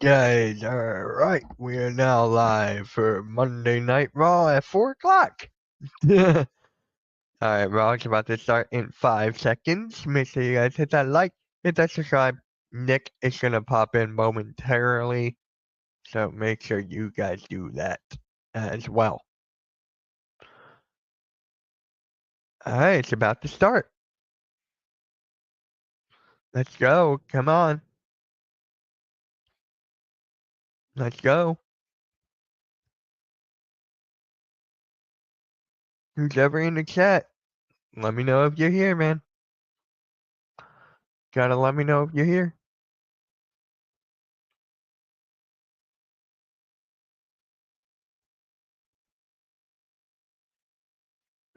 guys, alright, we are now live for Monday Night Raw at 4 o'clock. Alright, Raw's about to start in 5 seconds. Make sure you guys hit that like, hit that subscribe. Nick is gonna pop in momentarily, so make sure you guys do that as well. Alright, it's about to start. Let's go, come on. Let's go. Who's ever in the chat? Let me know if you're here, man. Gotta let me know if you're here.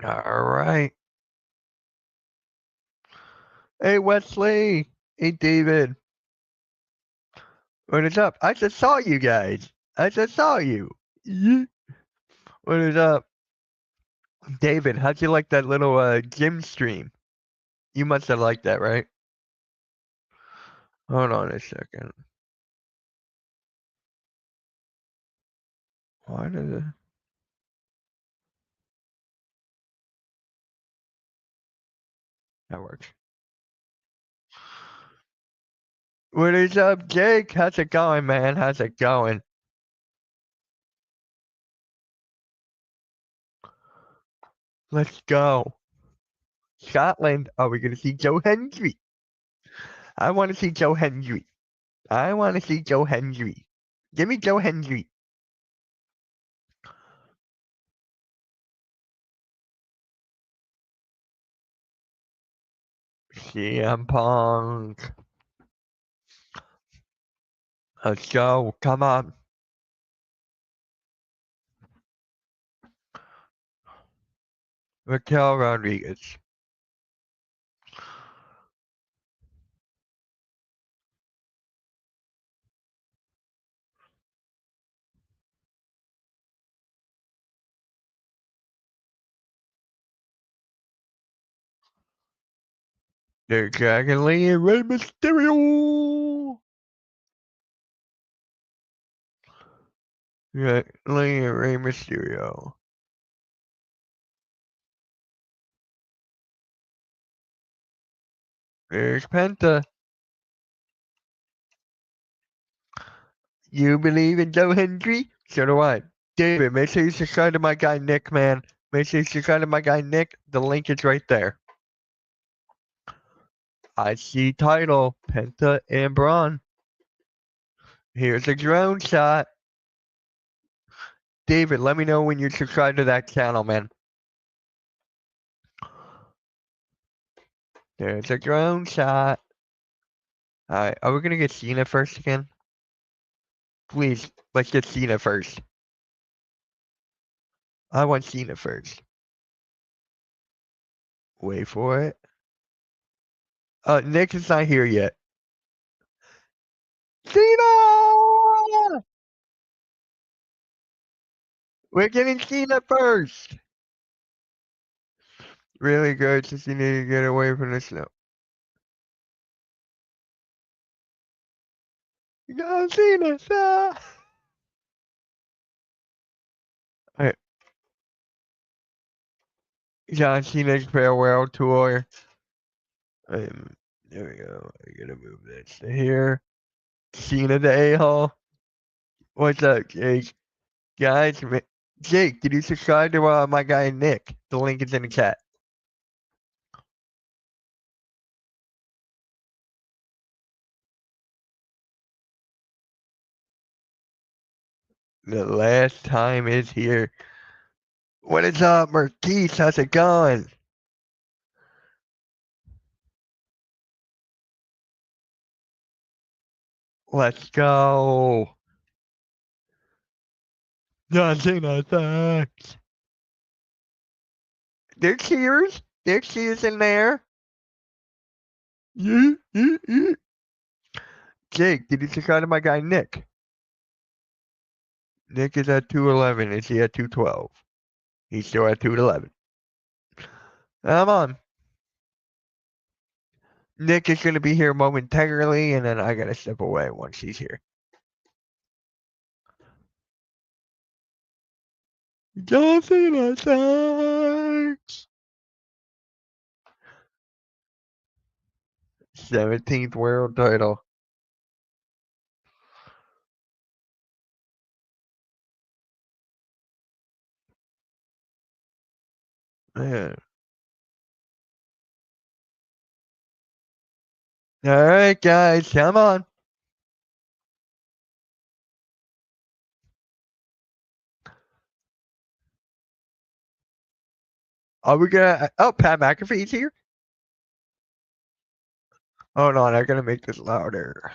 Alright. Hey, Wesley. Hey, David. What is up? I just saw you guys. I just saw you. Yeah. What is up? David, how'd you like that little gym stream? You must have liked that, right? Hold on a second. Why did it? That works. What is up, Jake? How's it going, man? How's it going? Let's go. Scotland. Are we gonna see Joe Hendry? I want to see Joe Hendry. I want to see Joe Hendry. Give me Joe Hendry. CM Punk. Let's go. Come on. Raquel Rodriguez. The Dragon Lee and Rey Mysterio. Dragon Lee and Rey Mysterio. There's Penta. You believe in Joe Hendry? So do I. David, make sure you subscribe to my guy Nick, man. Make sure you subscribe to my guy Nick. The link is right there. IC title, Penta and Braun. Here's a drone shot. David, let me know when you subscribe to that channel, man. There's a drone shot. Alright, are we gonna get Cena first again? Please, let's get Cena first. I want Cena first. Wait for it. Nick is not here yet. Cena! We're getting Cena first. Really good, since you need to get away from the snow. You got Cena! Alright. John Cena's farewell tour. There we go. I gotta move this to here. Cena the a-hole. What's up, Jake? Guys, Jake, did you subscribe to my guy Nick? The link is in the chat. The last time is here. What is up, Marquise? How's it going? Let's go. John Cena sucks. There's cheers. There's cheers in there. Yeah. Jake, did you subscribe to my guy Nick? Nick is at 211. Is he at 212? He's still at 211. Come on. Nick is going to be here momentarily, and then I got to step away once he's here. John Cena sucks. 17th world title. Man. Alright, guys, come on. Are we gonna. Oh, Pat McAfee's here? Hold on, I gotta make this louder.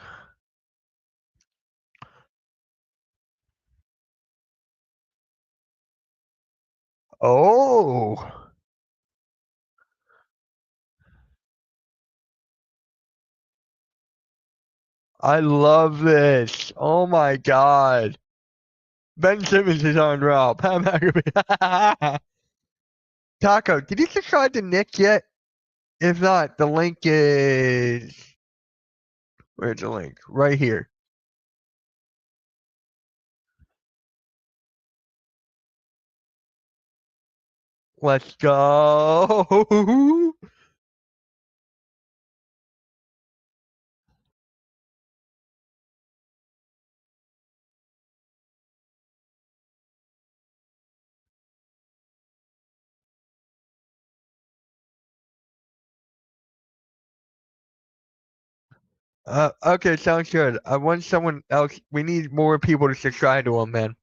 Oh. I love this. Oh my god. Ben Simmons is on Raw. Pat McAfee. Taco, did you subscribe to Nick yet? If not, the link is. Where's the link? Right here. Let's go. Okay, sounds good. I want someone else. We need more people to subscribe to him, man.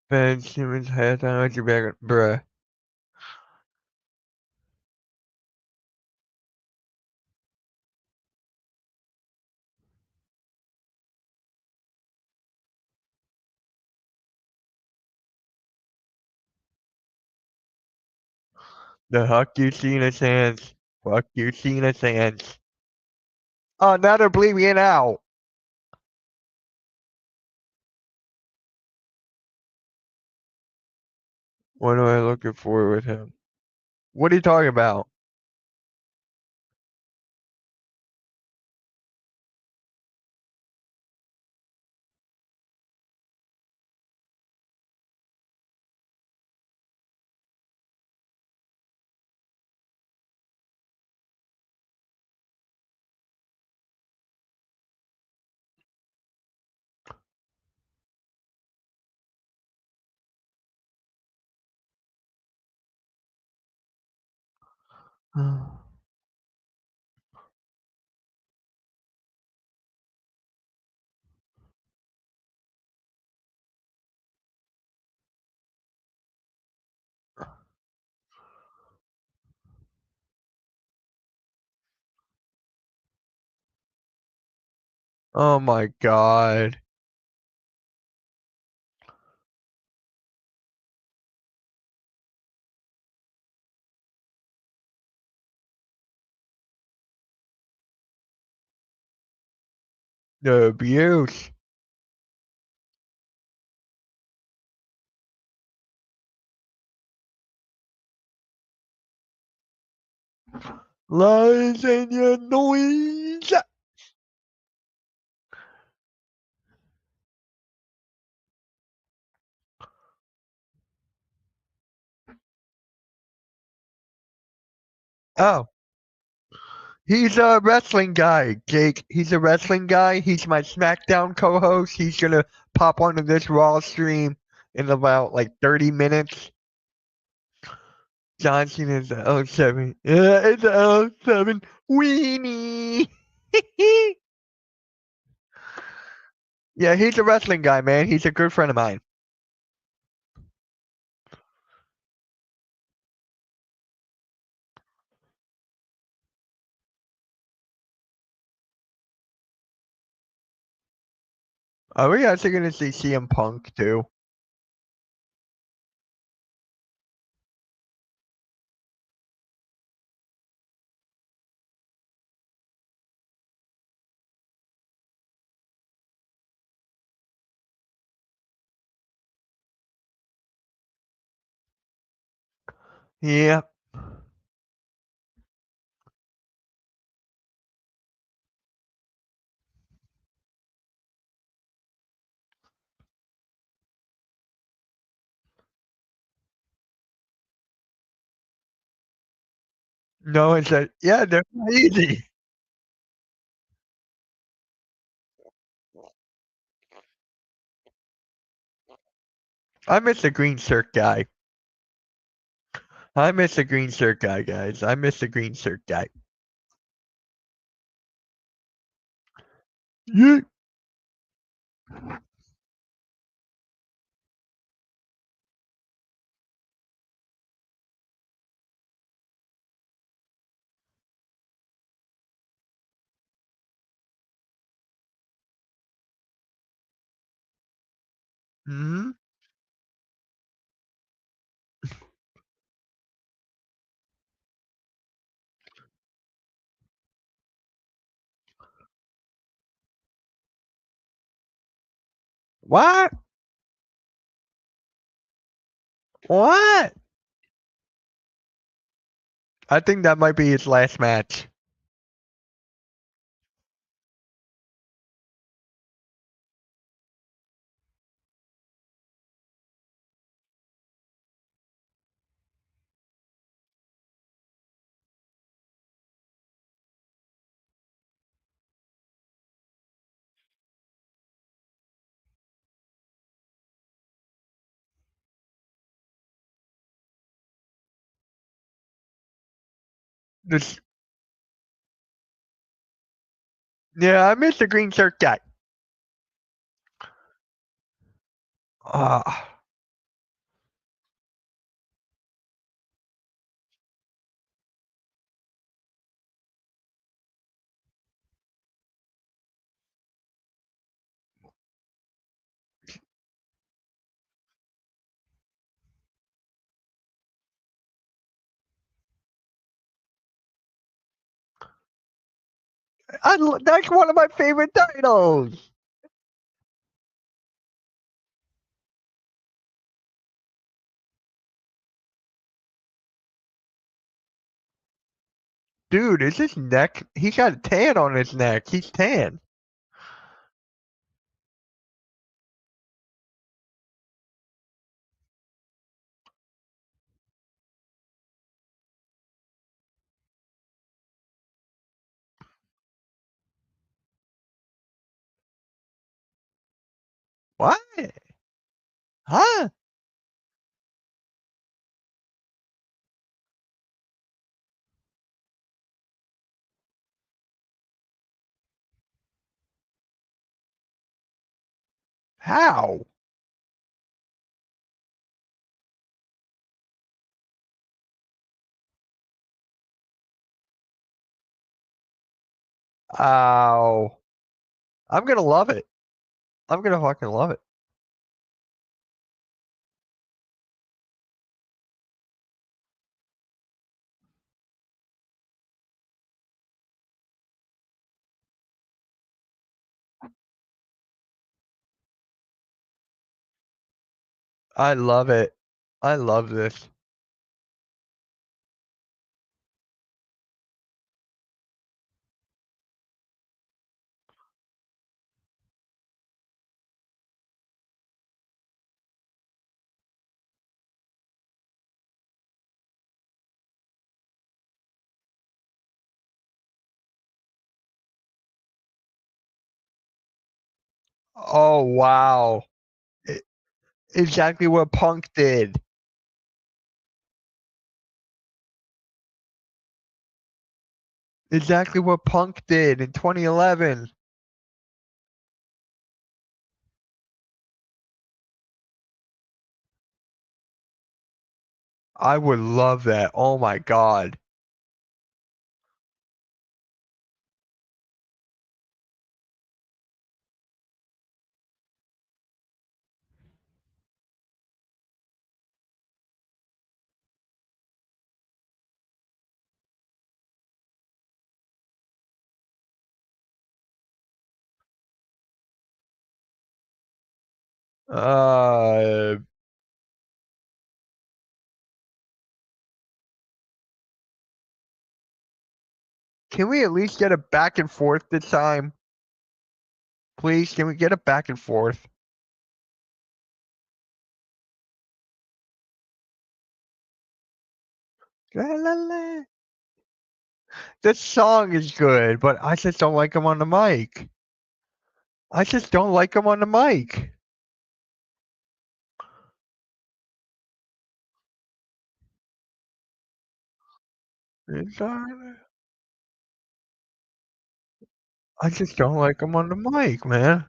Ben Simmons has on your back, bruh. The Huck you seen his hands. Fuck you seen his hands. Oh, now they're bleeding it out. What am I looking for with him? What are you talking about? Oh my god. The abuse. Lies in your noise. Oh, he's a wrestling guy, Jake. He's a wrestling guy. He's my SmackDown co-host. He's gonna pop onto this Raw stream in about like 30 minutes. John Cena's the L7. Yeah, it's the L7. Weenie. Yeah, he's a wrestling guy, man. He's a good friend of mine. Are we actually gonna see CM Punk too? Yeah. No one said, yeah, they're not easy. I miss the green shirt guy. I miss the green shirt guy, guys. I miss the green shirt guy. Yeah. Hmm. What? What? I think that might be his last match. This, yeah, I miss the green shirt guy. Ah, that's one of my favorite titles. Dude, is his neck? He got a tan on his neck. He's tan. What? Huh? How? Ow. I'm gonna love it. I'm gonna fucking love it. I love it. I love this. Oh wow. I- Exactly what Punk did. Exactly what Punk did in 2011. I would love that. Oh my god. Uh, can we at least get a back and forth this time? Please, can we get a back and forth? La, la, la. The song is good, but I just don't like him on the mic. I just don't like him on the mic. I just don't like him on the mic, man.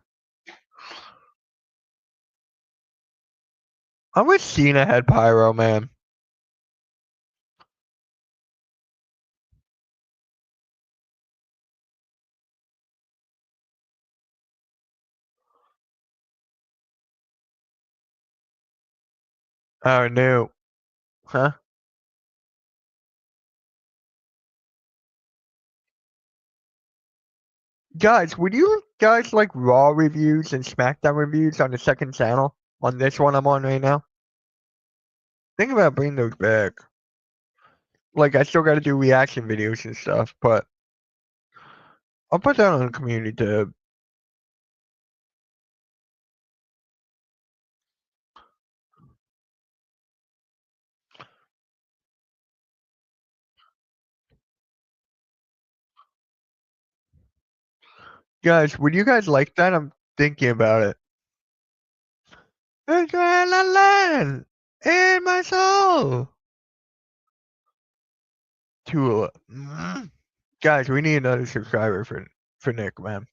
I wish Cena had pyro, man. Oh no. Huh? Guys, would you guys like Raw reviews and SmackDown reviews on the second channel? On this one I'm on right now? Think about bringing those back. Like, I still gotta do reaction videos and stuff, but I'll put that on the community tab. Guys, would you guys like that? I'm thinking about it. Adrenaline in my soul. Tula. Guys, we need another subscriber for Nick, man.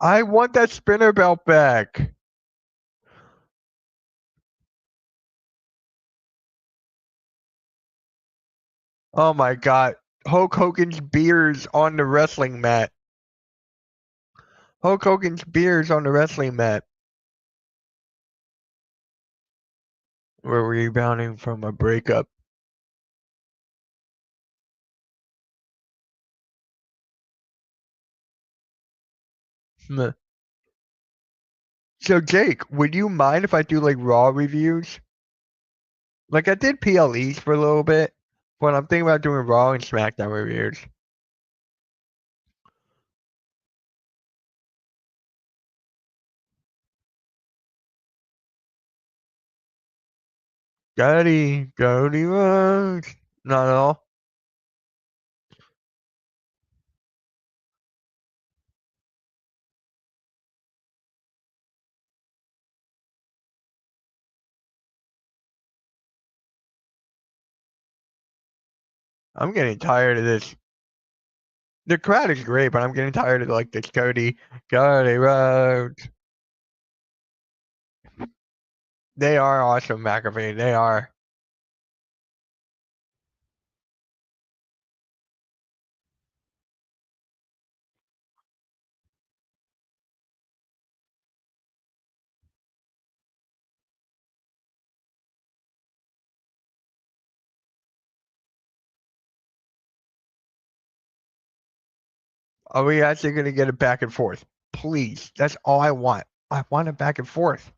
I want that spinner belt back. Oh my god. Hulk Hogan's beers on the wrestling mat. Hulk Hogan's beers on the wrestling mat. We're rebounding from a breakup. So Jake, would you mind if I do like Raw reviews? Like I did PLEs for a little bit, but I'm thinking about doing Raw and SmackDown reviews. Cody Rhodes. Not at all. I'm getting tired of this. The crowd is great, but I'm getting tired of like this Cody Rhodes. They are awesome, McAfee. They are. Are we actually gonna get it back and forth? Please. That's all I want. I want it back and forth.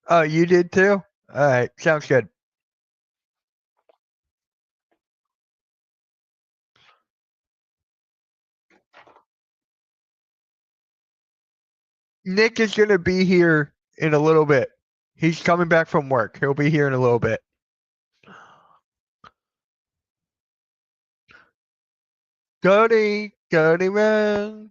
Oh, you did too? Alright, sounds good. Nick is gonna be here in a little bit. He's coming back from work. He'll be here in a little bit. Cody man.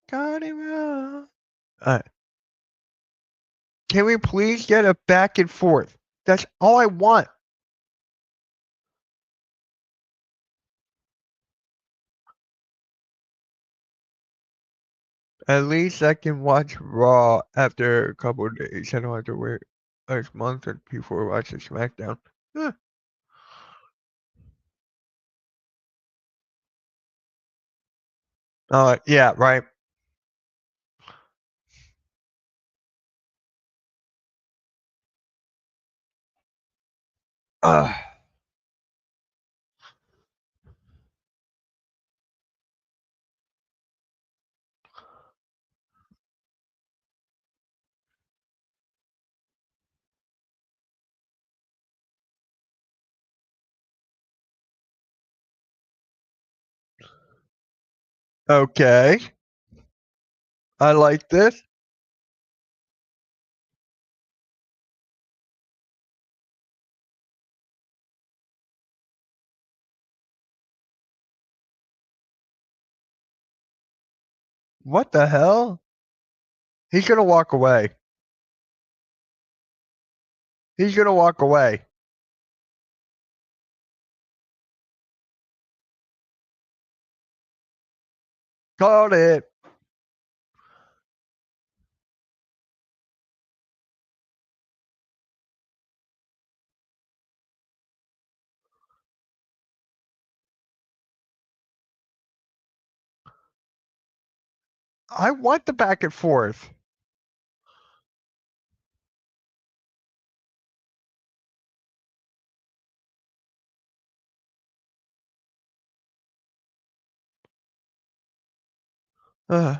Cody man. Alright. Can we please get a back and forth? That's all I want. At least I can watch Raw after a couple of days. I don't have to wait a month before watching SmackDown. Huh. Yeah, right. Uh, okay. I like this. What the hell? He's gonna walk away. He's gonna walk away. Called it. I want the back and forth. Uh,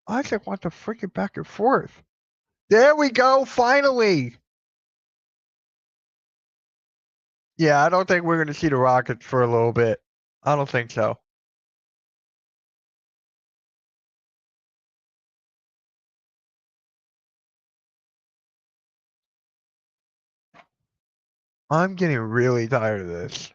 I just want the freaking back and forth. There we go, finally. Yeah, I don't think we're gonna see the Rockets for a little bit. I don't think so. I'm getting really tired of this.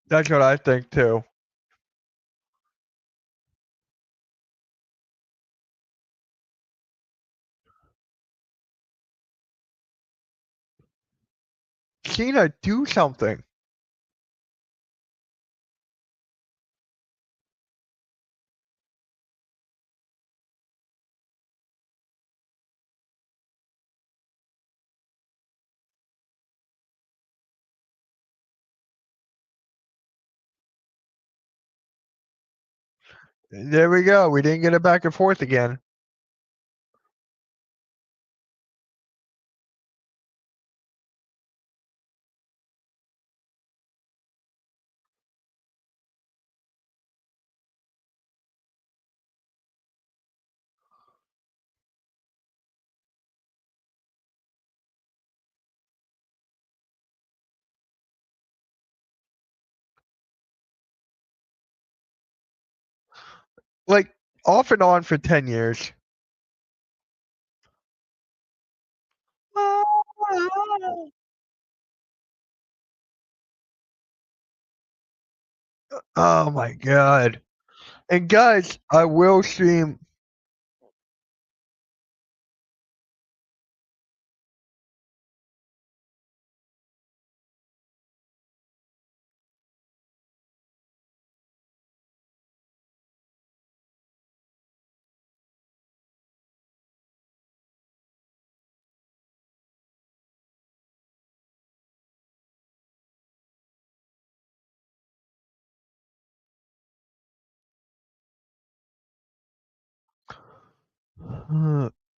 That's what I think too. Cena, do something. There we go. We didn't get it back and forth again. Like off and on for 10 years. Oh my god. And guys, I will stream.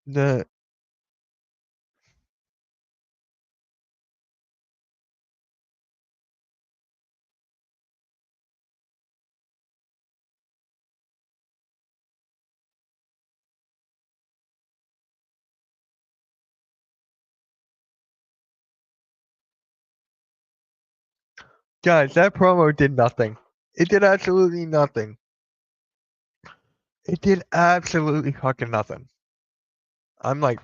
The guys, that promo did nothing. It did absolutely nothing. It did absolutely fucking nothing. I'm like,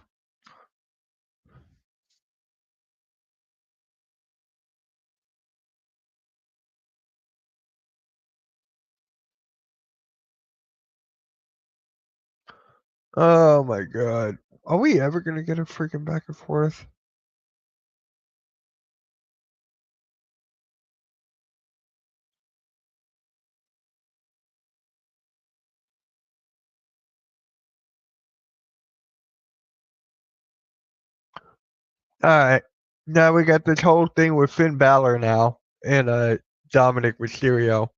oh my god. Are we ever gonna get a freaking back and forth? Alright. Now we got this whole thing with Finn Balor now and Dominic Mysterio.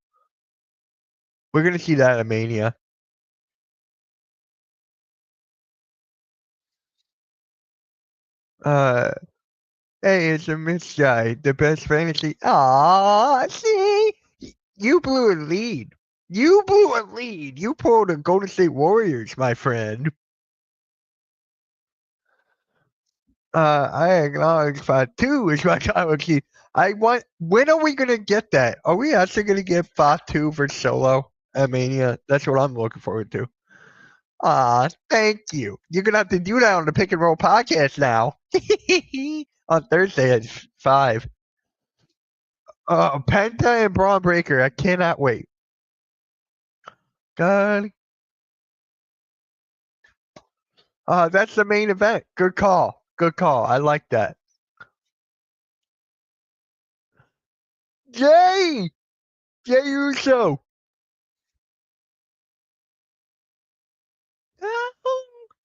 We're gonna see that at Mania. Uh hey, it's a Mitch guy, the best fantasy. Aw, see? You blew a lead. You blew a lead. You pulled a Golden State Warriors, my friend. I acknowledge Fatu is my galaxy. I want. When are we gonna get that? Are we actually gonna get Fatu for solo at Mania? That's what I'm looking forward to. Ah, thank you. You're gonna have to do that on the Pick and Roll podcast now. On Thursday at 5. Penta and Braun Breaker. I cannot wait. God. That's the main event. Good call. Good call. I like that. Jay! Jay Uso.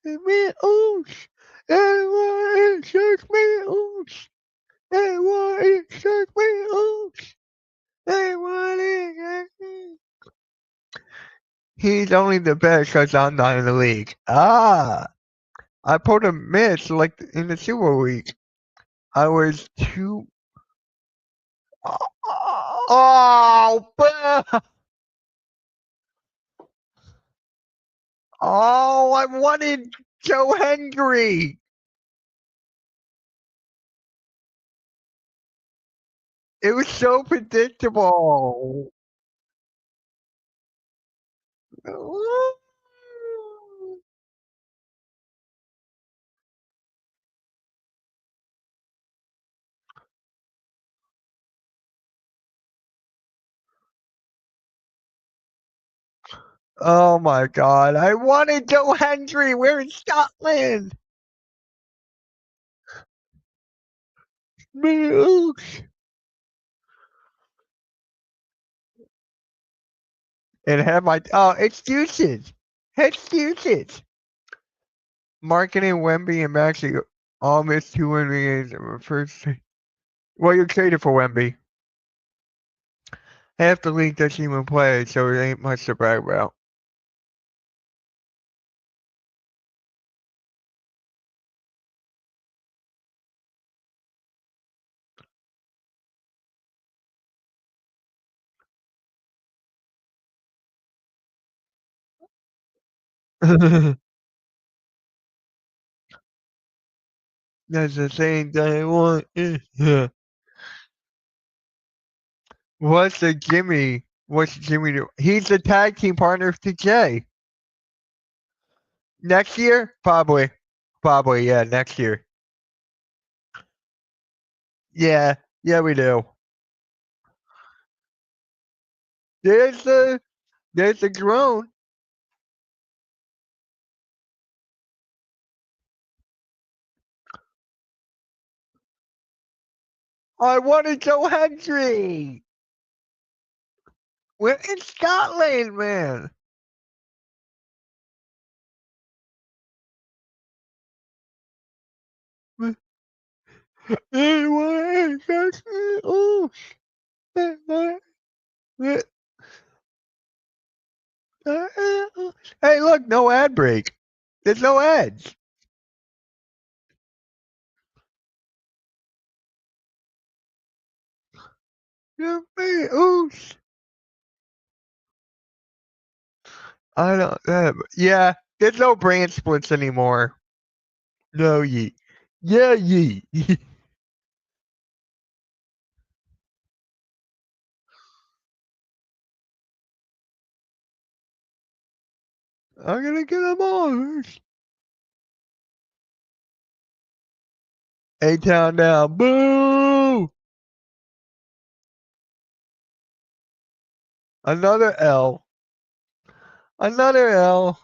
Me oosh. Everyone shake me oosh. Everyone shake me oosh. Everyone shake me. He's only the best because I'm not in the league. Ah, I pulled a miss like in the Super Week. I was too. Oh, oh! I wanted Joe Hendry. It was so predictable. Oh my god, I wanted Joe Hendry. We're in Scotland. And have my excuses. Excuses. Marketing Wemby and Maxey all missed 2 games in the first. Well, you're traded for Wemby. Half the league doesn't even play, so it ain't much to brag about. That's the same thing I want. What's Jimmy? What's Jimmy do? He's the tag team partner to Jay. Next year? Probably. Probably, yeah, next year. Yeah, yeah, we do. There's the drone. I wanted Joe Hendry. We're in Scotland, man. Oh, hey, look, no ad break. There's no ads. Ooh, I don't. Yeah, there's no brand splits anymore. No ye. Yeah ye. I'm gonna get them all. A-Town down. Boo! Another L. Another L.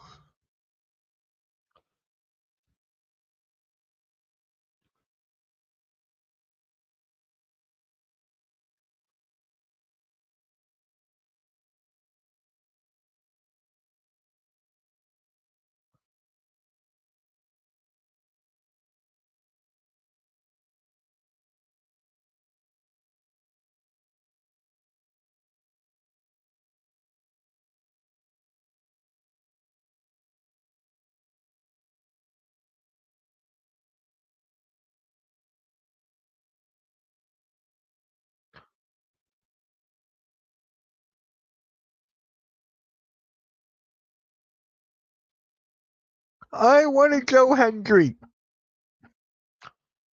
I want to go hungry.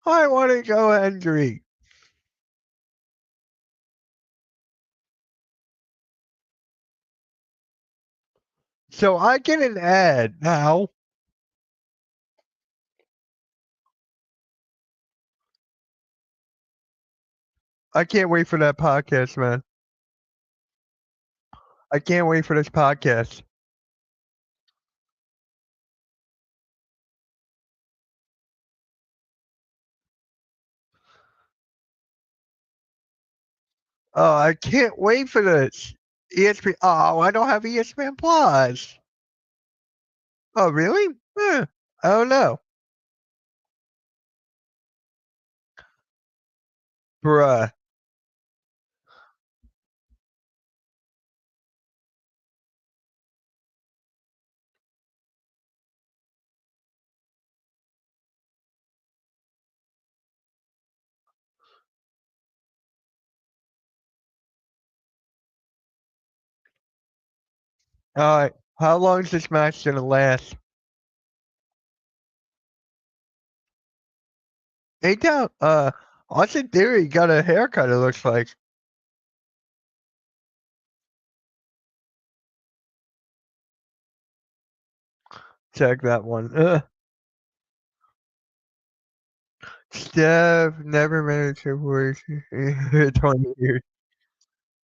I want to go hungry. So I get an ad now. I can't wait for that podcast, man. I can't wait for this podcast. Oh, I can't wait for this. ESPN. Oh, I don't have ESPN Plus. Oh, really? I don't know. Bruh. All right. How long is this match gonna last? Ain't that Austin Theory got a haircut, it looks like. Check that one. Steph never made a Triple H 20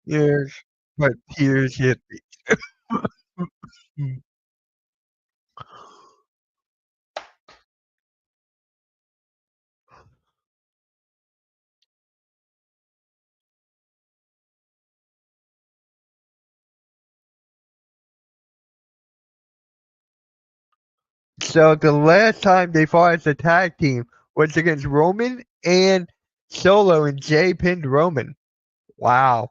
years, but tears hit me. So the last time they fought as a tag team was against Roman and Solo, and Jay pinned Roman. Wow.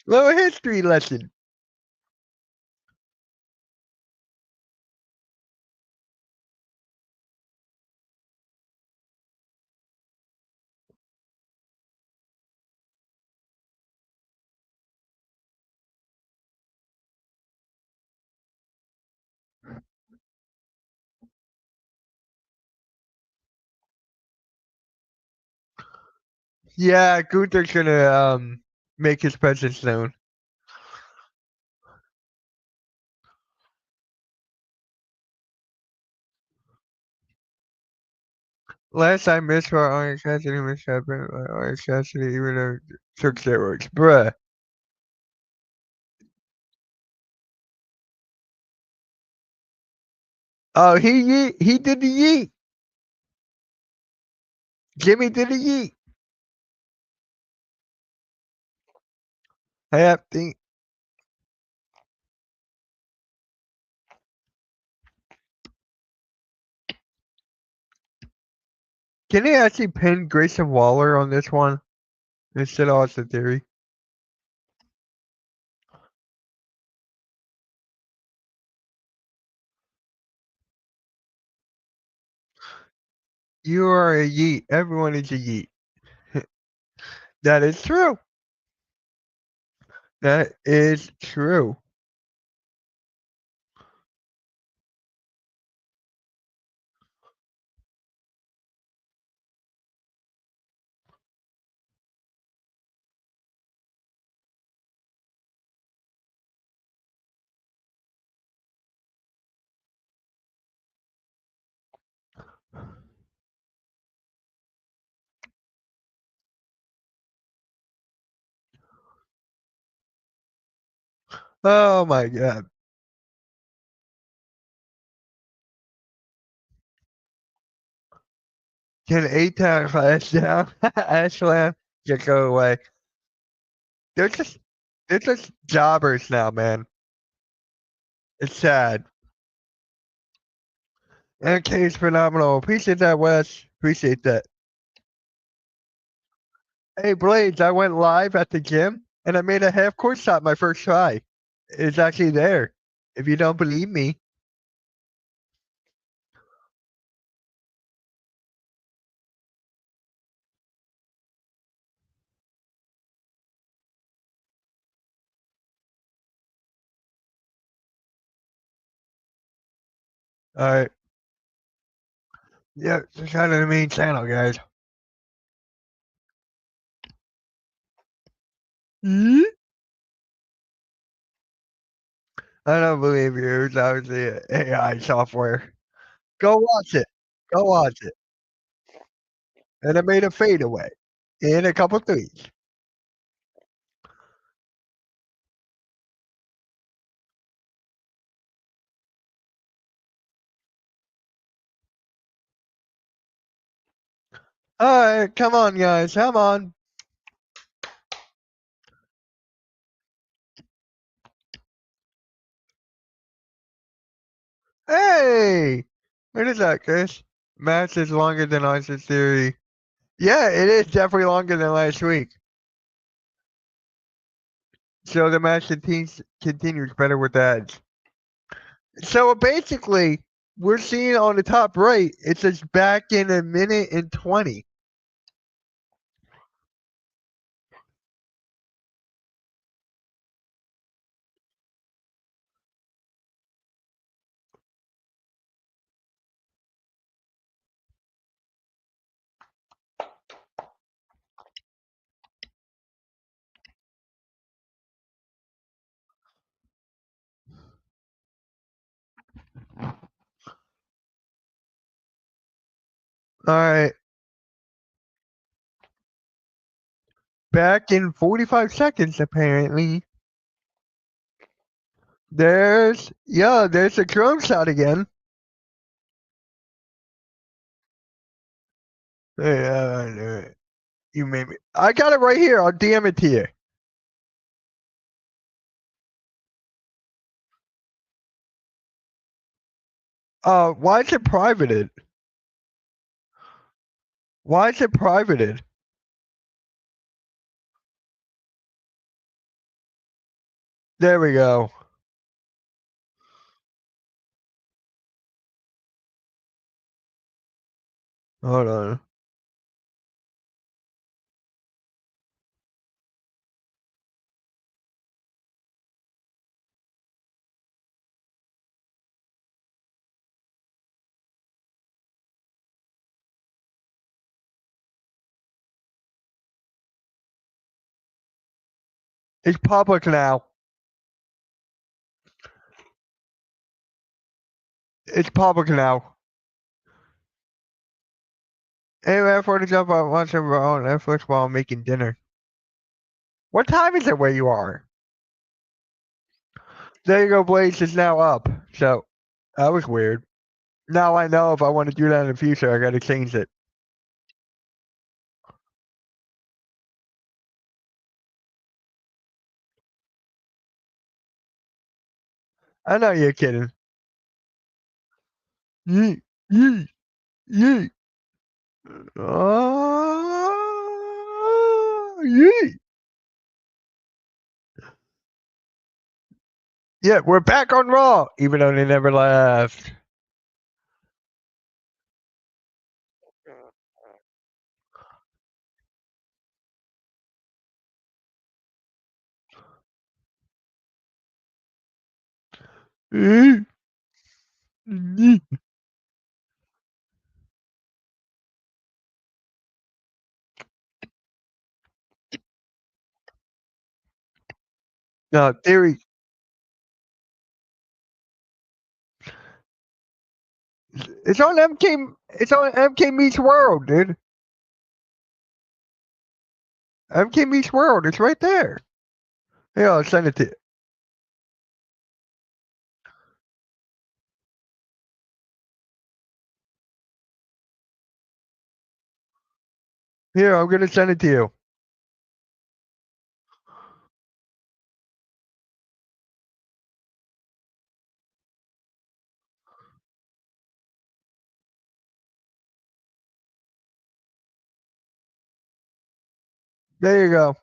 Little history lesson. Yeah, Gunther's gonna make his presence known. Last I missed for Orange Cassidy missed happened Orange Cassidy even though took steroids. Bruh. Oh, he did the yeet. Jimmy did the yeet. I have think can they actually pin Grayson Waller on this one instead of Austin Theory? You are a yeet. Everyone is a yeet. That is true. That is true. Oh my god. Can 8 times flash down? Ashland, just go away. They're just they're just jobbers now, man. It's sad. NK is phenomenal. Appreciate that, Wes. Appreciate that. Hey, Blades, I went live at the gym and I made a half court shot my first try. It's actually there. If you don't believe me. Alright. Yeah, just out of the main channel, guys. Hmm? I don't believe you. It's obviously AI software. Go watch it. Go watch it. And I made a fadeaway and a couple threes. Alright, come on, guys. Come on. Hey! What is that, Chris? Match is longer than Einstein's theory. Yeah, it is definitely longer than last week. So the match continues better with ads. So basically, we're seeing on the top right, it says back in a minute and 20. Alright, back in 45 seconds, apparently. There's a drone shot again. Hey, you made me. I got it right here. I'll DM it to you. Why is it privated? Why is it privated? There we go. Hold on. It's public now. It's public now. Anyway, I to jump on watching on Netflix while making dinner. What time is it where you are? There you go, Blaze is now up. So that was weird. Now I know if I want to do that in the future, I gotta change it. I know you're kidding. Yeet, yeet, yeet. Yeet. Yeah, we're back on Raw, even though they never left. Yeet, yeet. No, Theory. It's on MK. It's on MK Meets World, dude. MK Meets World. It's right there. Here, I'll send it to you. Here, I'm gonna send it to you. There you go.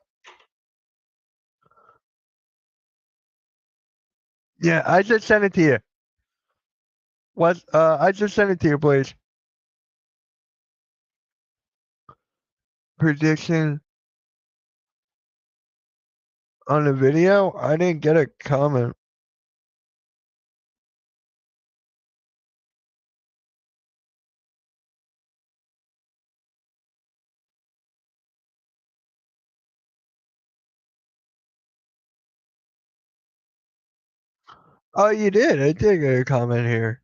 Yeah, I just sent it to you. What? I just sent it to you, please. Prediction on the video? I didn't get a comment. Oh, you did? I did get a comment here.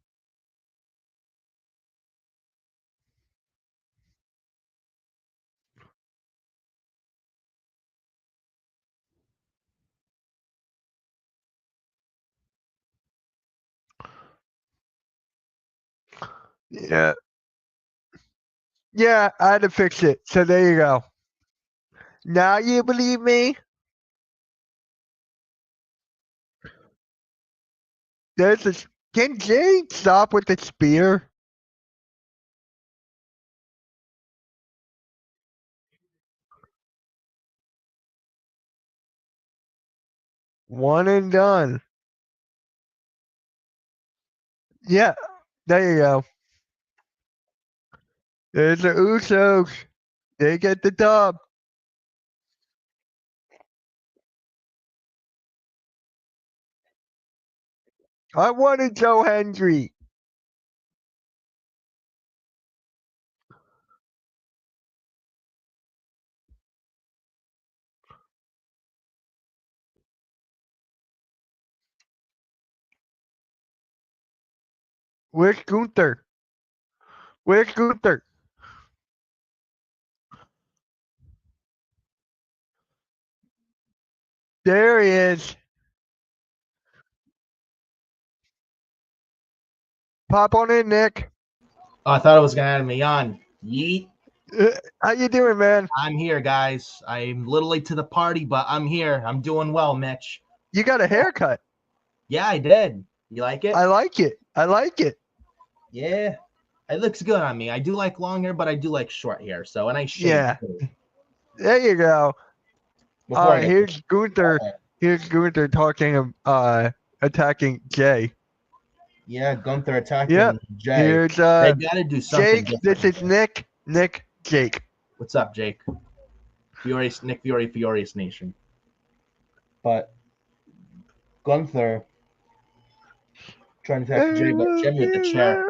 Yeah. Yeah, I had to fix it. So there you go. Now you believe me? There's this. Can Jay stop with the spear? One and done. Yeah, there you go. There's the Usos. They get the dub. I wanted Joe Hendry. Where's Gunther? Where's Gunther? There he is. Pop on in, Nick. Oh, I thought it was gonna have me on. Yeet. How you doing, man? I'm here, guys. I'm a little late to the party, but I'm here. I'm doing well, Mitch. You got a haircut. Yeah, I did. You like it? I like it. I like it. Yeah. It looks good on me. I do like long hair, but I do like short hair. So, and I shave Yeah. too. There you go. Before I get Here's Gunther. Here's Gunther talking, attacking Jay. yeah, Gunther attacking Yep. Jay. Here's They gotta do something Jake. different. This is Nick. Nick. Jake. What's up, Jake? Nick Fury, Furious Nation. But Gunther trying to attack Jay, but Jimmy with the chair.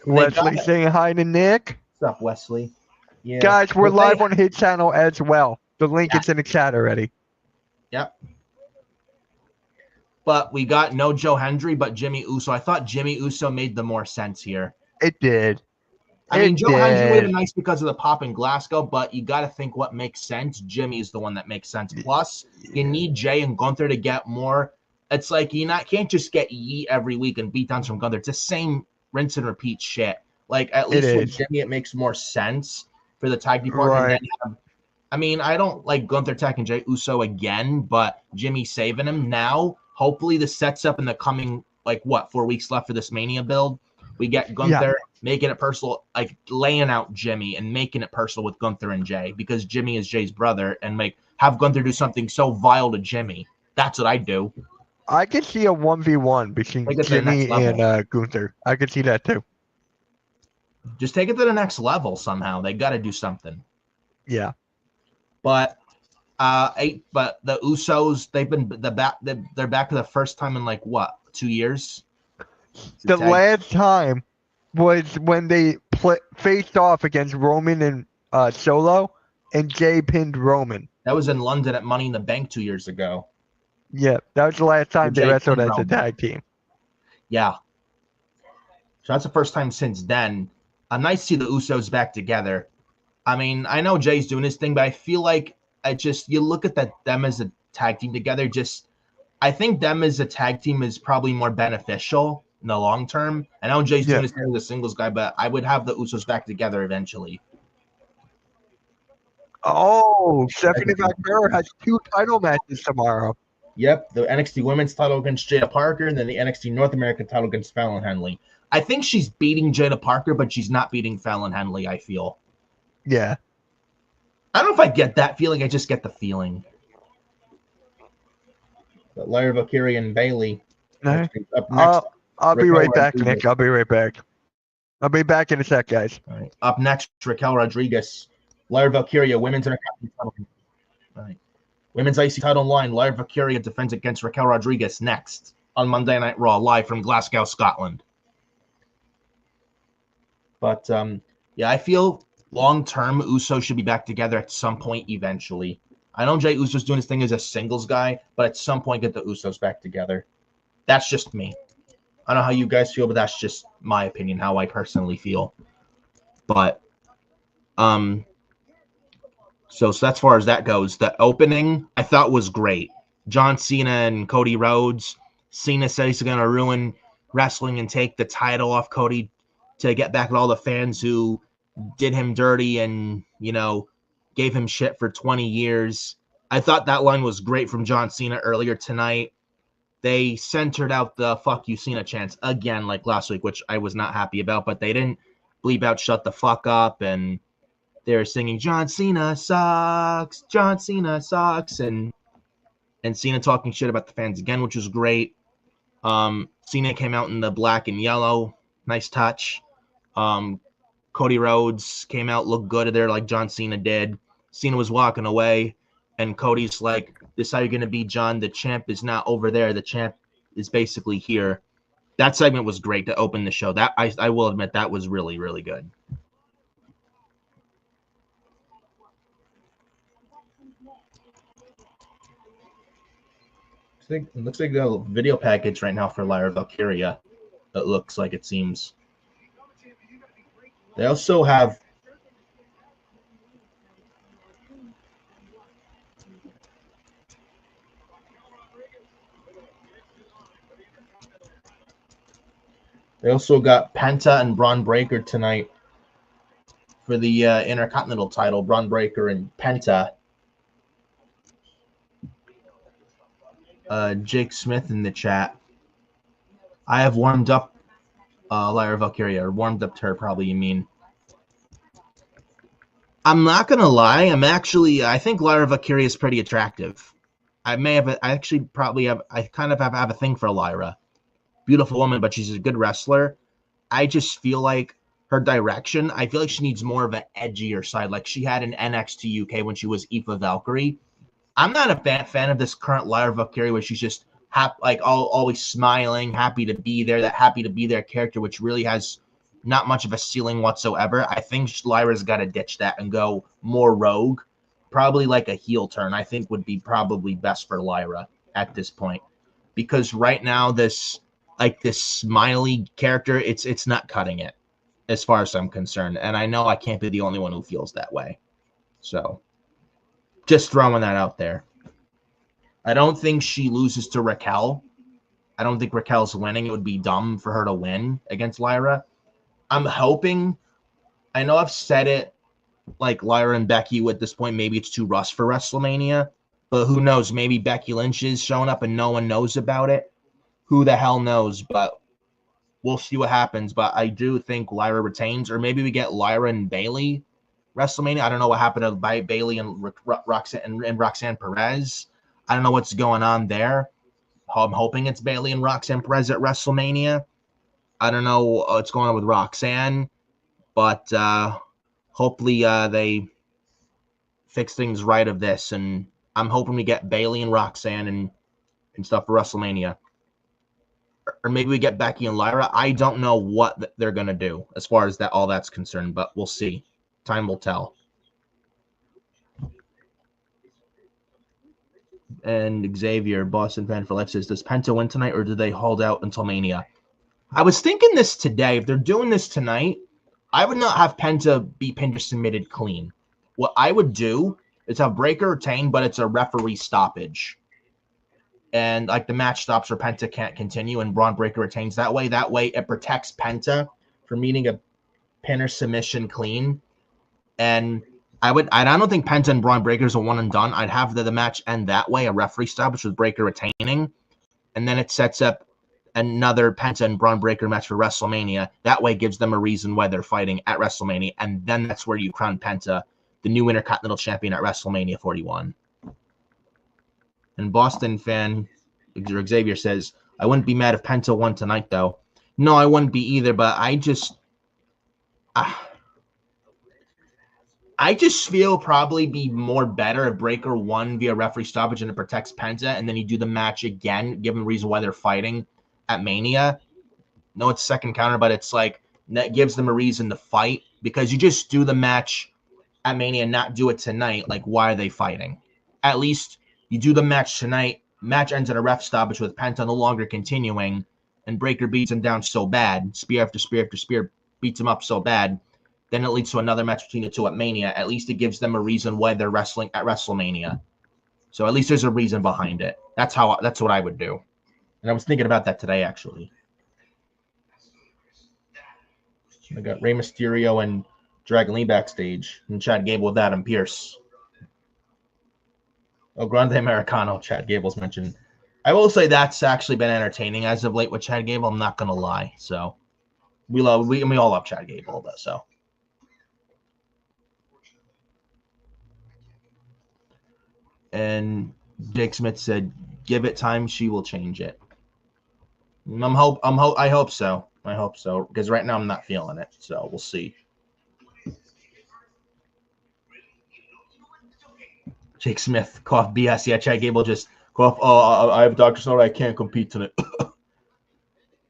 Wesley saying hi to Nick. What's up, Wesley? Yeah. Guys, we're live on his channel as well. The link is in the chat already. Yep. But we got no Joe Hendry, but Jimmy Uso. I thought Jimmy Uso made the more sense here. It did. I mean, Joe Hendry would have been nice because of the pop in Glasgow, but you got to think what makes sense. Jimmy is the one that makes sense. Plus, you need Jay and Gunther to get more. It's like you can't just get Yeet every week and beatdowns from Gunther. It's the same rinse and repeat shit. Like at least with Jimmy, it makes more sense for the tag department. Right. And I mean, I don't like Gunther attacking Jay Uso again, but Jimmy saving him now. Hopefully, this sets up in the coming 4 weeks left for this Mania build. We get Gunther making it personal, like laying out Jimmy and making it personal with Gunther and Jay because Jimmy is Jay's brother, and have Gunther do something so vile to Jimmy. That's what I do. I could see a 1v1 between Jimmy and Gunther. I could see that too. Just take it to the next level somehow. They got to do something. Yeah. But but the Usos, they're back for the first time in 2 years. The last time was when they faced off against Roman and Solo, and Jay pinned Roman. That was in London at Money in the Bank 2 years ago. Yeah, that was the last time they wrestled as a tag team. Yeah. So that's the first time since then. Nice to see the Usos back together. I mean, I know Jay's doing his thing, but I feel like you look at them as a tag team together. I think them as a tag team is probably more beneficial in the long term. I know Jay's doing his thing as a singles guy, but I would have the Usos back together eventually. Oh, Stephanie McMahon has 2 title matches tomorrow. Yep, the NXT Women's title against Jada Parker, and then the NXT North American title against Fallon Henley. I think she's beating Jada Parker, but she's not beating Fallon Henley, I feel. Yeah. I don't know if I get that feeling. I just get the feeling. But Lyra Valkyria and Bailey Right. up next. I'll be Raquel right back, Rodriguez. Nick. I'll be right back. I'll be back in a sec, guys. All right. Up next, Raquel Rodriguez. Lyra Valkyria, women's Intercontinental title. All right. Women's IC title line. Lyra Valkyria defends against Raquel Rodriguez next on Monday Night Raw, live from Glasgow, Scotland. But yeah, I feel long-term Uso should be back together at some point eventually. I know Jey Uso's doing his thing as a singles guy, but at some point get the Usos back together. That's just me. I don't know how you guys feel, but that's just my opinion, how I personally feel. But so as far as that goes, the opening I thought was great. John Cena and Cody Rhodes. Cena said he's going to ruin wrestling and take the title off Cody to get back at all the fans who did him dirty and, gave him shit for 20 years. I thought that line was great from John Cena earlier tonight. They centered out the fuck you Cena chants again like last week, which I was not happy about, but they didn't bleep out shut the fuck up, and they were singing John Cena sucks, John Cena sucks, and Cena talking shit about the fans again, which was great. Cena came out in the black and yellow. Nice touch. Cody Rhodes came out, looked good there like John Cena did. Cena was walking away, and Cody's like, this is how you're going to be, John. The champ is not over there. The champ is basically here. That segment was great to open the show. That I will admit that was really, really good. It looks like a video package right now for Lyra Valkyria. It looks like it seems. They also have got Penta and Braun Breaker tonight for the Intercontinental title. Braun Breaker and Penta. Jake Smith in the chat. I have warmed up Lyra Valkyria, or warmed up to her, probably you mean. I'm not going to lie. I think Lyra Valkyria is pretty attractive. I kind of have a thing for Lyra. Beautiful woman, but she's a good wrestler. I just feel like her direction, I feel like she needs more of an edgier side, like she had in NXT UK when she was Aoife Valkyrie. I'm not a fan of this current Lyra Valkyrie where she's just always smiling, happy to be there, that happy to be there character, which really has not much of a ceiling whatsoever. I think Lyra's got to ditch that and go more rogue, probably like a heel turn. I think would be probably best for Lyra at this point, because right now this smiley character, it's not cutting it as far as I'm concerned, and I know I can't be the only one who feels that way. So just throwing that out there. I don't think she loses to Raquel. I don't think Raquel's winning. It would be dumb for her to win against Lyra. I'm hoping, I know I've said it, like Lyra and Becky at this point, maybe it's too rushed for WrestleMania, but who knows? Maybe Becky Lynch is showing up and no one knows about it. Who the hell knows? But we'll see what happens. But I do think Lyra retains, or maybe we get Lyra and Bailey WrestleMania. I don't know what happened to Bailey and Roxanne Perez. I don't know what's going on there. I'm hoping it's Bailey and Roxanne Perez at WrestleMania. I don't know what's going on with Roxanne, but hopefully they fix things right of this. And I'm hoping we get Bailey and Roxanne and stuff for WrestleMania. Or maybe we get Becky and Lyra. I don't know what they're going to do as far as all that's concerned, but we'll see. Time will tell. And Xavier, Boston fan for life, says, does Penta win tonight or do they hold out until Mania? I was thinking this today. If they're doing this tonight, I would not have Penta be pinned or submitted clean. What I would do is have Breaker retain, but it's a referee stoppage. And like the match stops or Penta can't continue and Braun Breaker retains that way. That way it protects Penta from meeting a pin or submission clean. And I don't think Penta and Braun Breaker's a one and done. I'd have the match end that way, a referee stoppage with Breaker retaining, and then it sets up another Penta and Braun Breaker match for WrestleMania. That way gives them a reason why they're fighting at WrestleMania, and then that's where you crown Penta the new Intercontinental Champion at WrestleMania 41. And Boston fan Xavier says, I wouldn't be mad if Penta won tonight, though. No, I wouldn't be either, but I just feel probably be more better if Breaker won via referee stoppage and it protects Penta, and then you do the match again, give them a reason why they're fighting at Mania. No, it's second counter, but it's like that gives them a reason to fight, because you just do the match at Mania and not do it tonight. Like, why are they fighting? At least you do the match tonight. Match ends at a ref stoppage with Penta no longer continuing, and Breaker beats him down so bad, spear after spear after spear, beats him up so bad. Then it leads to another match between the two at Mania. At least it gives them a reason why they're wrestling at WrestleMania. So at least there's a reason behind it. That's what I would do. And I was thinking about that today, actually. I got Rey Mysterio and Dragon Lee backstage, and Chad Gable with Adam Pearce. Oh, Grande Americano, Chad Gable's mentioned. I will say that's actually been entertaining as of late with Chad Gable. I'm not gonna lie. So we all love Chad Gable, though. So. And Jake Smith said, "Give it time, she will change it." I hope so. I hope so, because right now I'm not feeling it. So we'll see. Jake Smith, cough BS. Yeah, Chad Gable just cough. Oh, I have Dr. Snow. I can't compete tonight.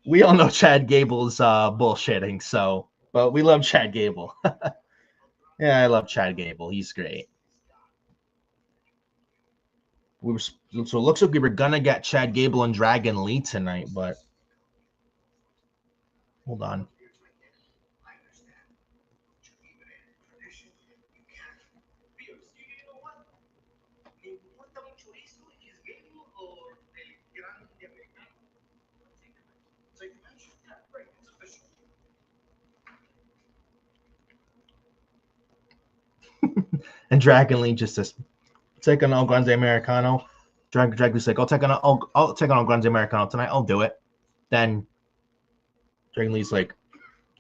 We all know Chad Gable's bullshitting. So, but we love Chad Gable. Yeah, I love Chad Gable. He's great. So it looks like we were gonna get Chad Gable and Dragon Lee tonight, but hold on. And Dragon Lee just says, "Take on El Grande Americano." Dragon Lee's like, I'll take on El Grande Americano tonight. I'll do it." Then Dragon Lee's like,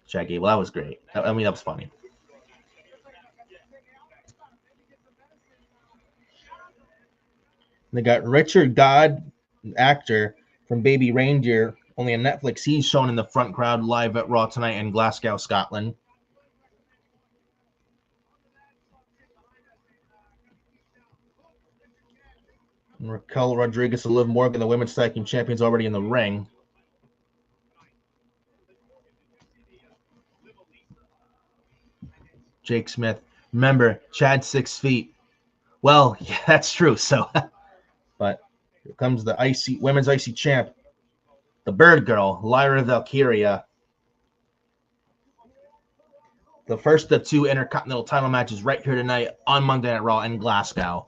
"Chad Gable, that was great. I mean, that was funny." They got Richard Dodd, actor from Baby Reindeer, only on Netflix. He's shown in the front crowd live at Raw tonight in Glasgow, Scotland. And Raquel Rodriguez and Liv Morgan, the women's tag team champions, already in the ring. Jake Smith. Remember, Chad's 6 feet. Well, yeah, that's true. So, but here comes the women's IC champ, the Bird Girl, Lyra Valkyria. The first of 2 Intercontinental title matches right here tonight on Monday Night Raw in Glasgow.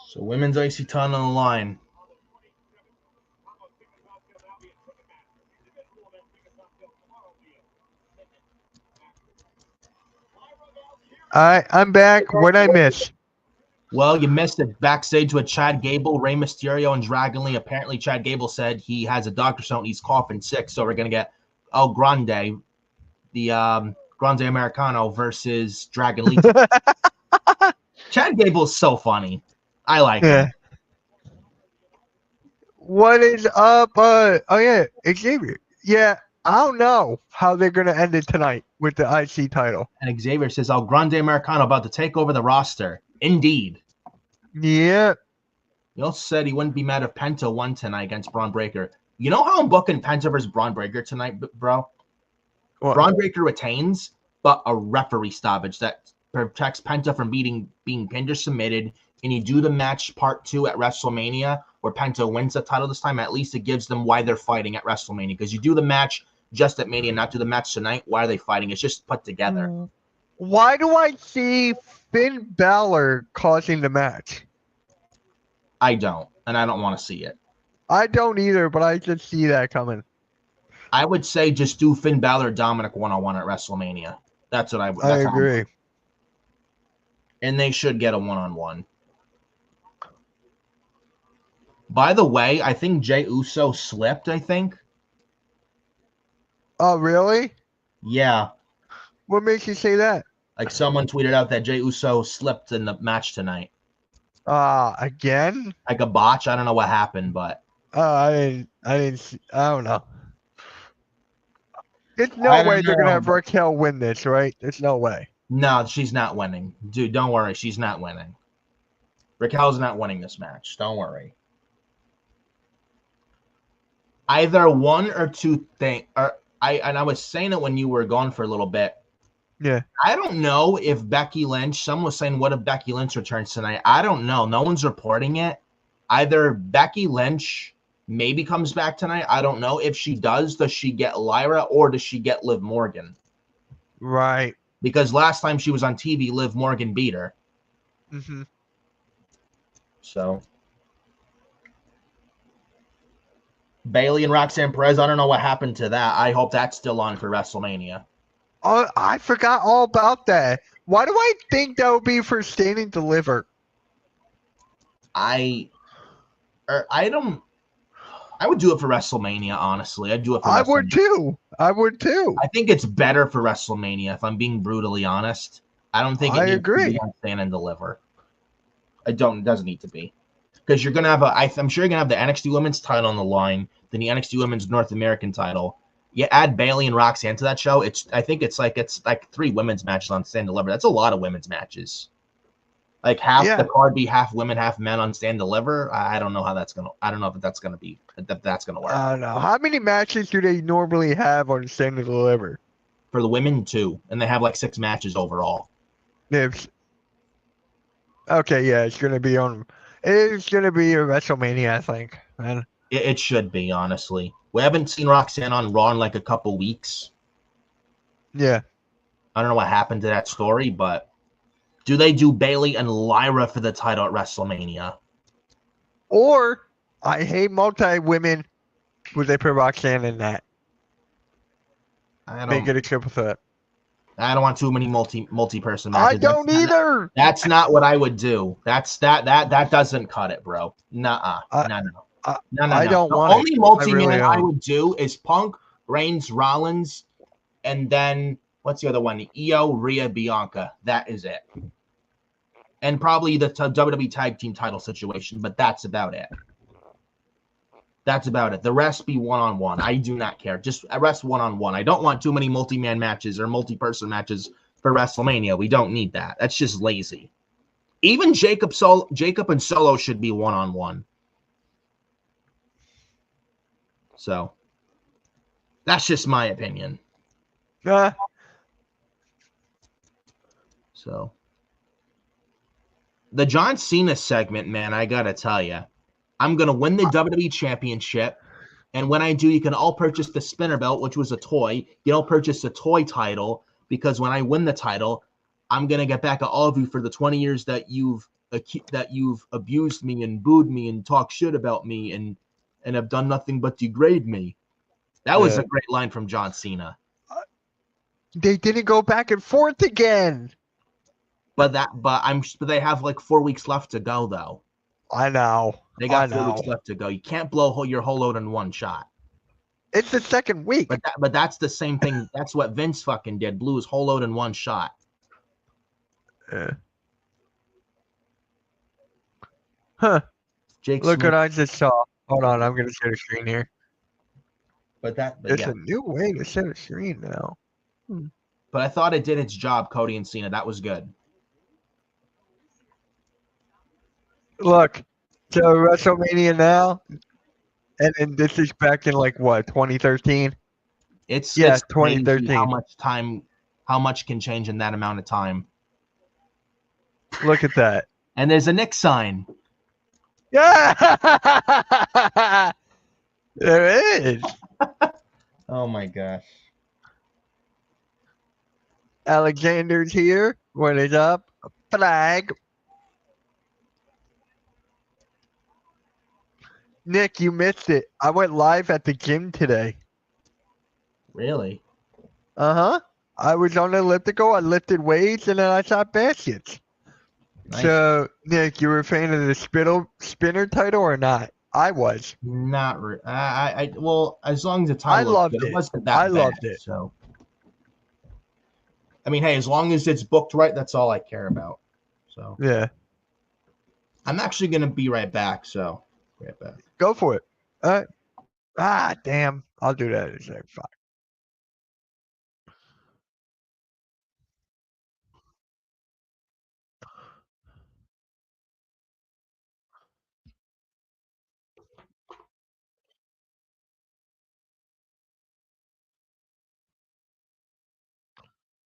So women's IC title on the line. I'm back. What'd I miss? Well, you missed it backstage with Chad Gable, Rey Mysterio, and Dragon Lee. Apparently, Chad Gable said he has a doctor's note and he's coughing sick, so we're going to get El Grande, the Grande Americano versus Dragon Lee. Chad Gable's so funny. I like him. What is up? Oh, yeah, Xavier. Yeah, I don't know how they're going to end it tonight with the IC title. And Xavier says, El Grande Americano about to take over the roster. Indeed. Yeah. He also said he wouldn't be mad if Penta won tonight against Braun Breaker. You know how I'm booking Penta versus Braun Breaker tonight, bro? What? Braun Breaker retains, but a referee stoppage that protects Penta from being pinned or submitted. And you do the match part 2 at WrestleMania where Penta wins the title this time. At least it gives them why they're fighting at WrestleMania. Because you do the match just at Mania, not do the match tonight. Why are they fighting? It's just put together. Why do I see Finn Balor causing the match? I don't, and I don't want to see it. I don't either, but I just see that coming. I would say just do Finn Balor Dominic 1-on-1 at WrestleMania. That's what I would. I agree. And they should get a 1-on-1. By the way, I think Jey Uso slipped, I think. Oh, really? Yeah. What makes you say that? Like someone tweeted out that Jey Uso slipped in the match tonight. Again? Like a botch. I don't know what happened, but I didn't see, I don't know. There's no way they're gonna have Raquel win this, right? There's no way. No, she's not winning. Dude, don't worry. She's not winning. Raquel's not winning this match. Don't worry. Either one or two things. I was saying it when you were gone for a little bit. Yeah. I don't know if Becky Lynch, someone was saying, what if Becky Lynch returns tonight? I don't know. No one's reporting it. Either Becky Lynch maybe comes back tonight. I don't know. If she does she get Lyra or does she get Liv Morgan? Right. Because last time she was on TV, Liv Morgan beat her. Mm-hmm. So Bayley and Roxanne Perez, I don't know what happened to that. I hope that's still on for WrestleMania. Oh, I forgot all about that. Why do I think that would be for Stand and Deliver? I would do it for WrestleMania, honestly. I'd do it for I WrestleMania. would too. I think it's better for WrestleMania, if I'm being brutally honest. I don't think it needs to be on Stand and Deliver. It doesn't need to be. Because you're going to have I'm sure you're going to have the NXT Women's title on the line, then the NXT Women's North American title. You add Bayley and Roxanne to that show, I think it's like 3 women's matches on Stand and Deliver. That's a lot of women's matches. Like half the card be half women, half men on Stand and Deliver. I don't know how that's gonna. I don't know if that's gonna work. I don't know. How many matches do they normally have on Stand and Deliver? For the women, 2, and they have like 6 matches overall. Okay, yeah, it's gonna be on. It's gonna be a WrestleMania, I think. Man. It should be, honestly. We haven't seen Roxanne on Raw in like a couple weeks. Yeah. I don't know what happened to that story, but do they do Bayley and Lyra for the title at WrestleMania? Or I hate multi-women. Would they put Roxanne in that? Make it a triple threat. I don't want too many multi-person matches. I don't either. That's not what I would do. That doesn't cut it, bro. Nuh-uh. No. I don't want it. The only multi-man I would do is Punk, Reigns, Rollins, and then what's the other one? Io, Rhea, Bianca. That is it. And probably the WWE Tag Team title situation, but that's about it. The rest be one-on-one. I do not care. Just rest one-on-one. I don't want too many multi-man matches or multi-person matches for WrestleMania. We don't need that. That's just lazy. Even Jacob and Solo should be one-on-one. So that's just my opinion. So the John Cena segment, man, I gotta tell you, I'm gonna win the WWE Championship, and when I do, you can all purchase the spinner belt, which was a toy. You all purchase the toy title, because when I win the title, I'm gonna get back at all of you for the 20 years that you've abused me and booed me and talked shit about me and have done nothing but degrade me. That was a great line from John Cena. They didn't go back and forth again. But they have like 4 weeks left to go, though. I know. They got 4 weeks left to go. You can't blow your whole load in one shot. It's the second week. But that's the same thing. That's what Vince fucking did. Blew his whole load in one shot. Huh. Jake Look Smith. what I just saw. Hold on, I'm gonna share the screen here. But it's a new way to share the screen now. But I thought it did its job, Cody and Cena. That was good. Look, so WrestleMania now, And then this is back in like what, 2013? Yeah, It's crazy 2013. how much can change in that amount of time. Look at that. And there's a Knicks sign. Yeah, there is. Oh my gosh. Alexander's here. What is up? Flag. Nick, you missed it. I went live at the gym today. Really? Uh-huh. I was on the elliptical. I lifted weights and then I shot baskets. Nice. So, Nick, you were a fan of the spinner title or not? I was. Not re- I well, as long as the I title was loved good, it it. wasn't that I bad. loved it. So I mean, hey, as long as it's booked right, that's all I care about. So Yeah. I'm actually gonna be right back. So right back. Go for it. Damn. I'll do that in a second. Fuck.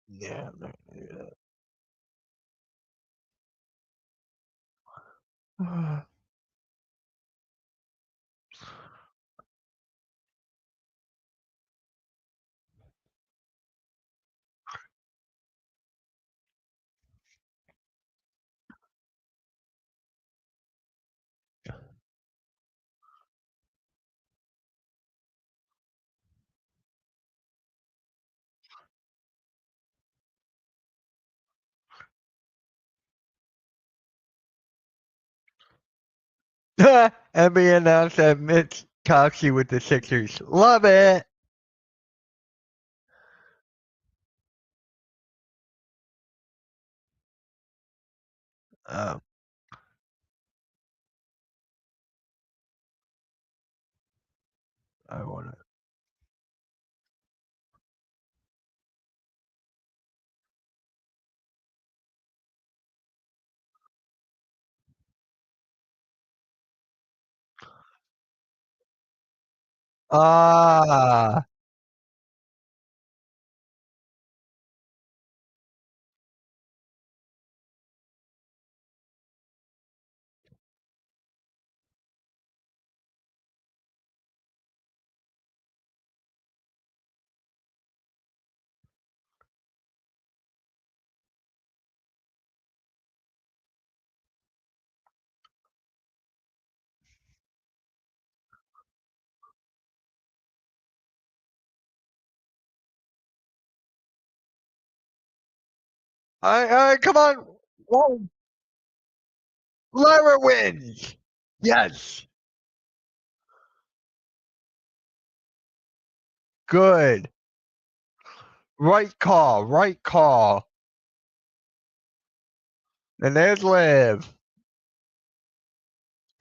Yeah, I'm not gonna do that. NBA announced that Mitch Coxey with the Sixers. Love it. Um, I want to. Ah, all right, come on. Whoa, Lara wins. Yes. Good. Right call. Right call. And there's Liv.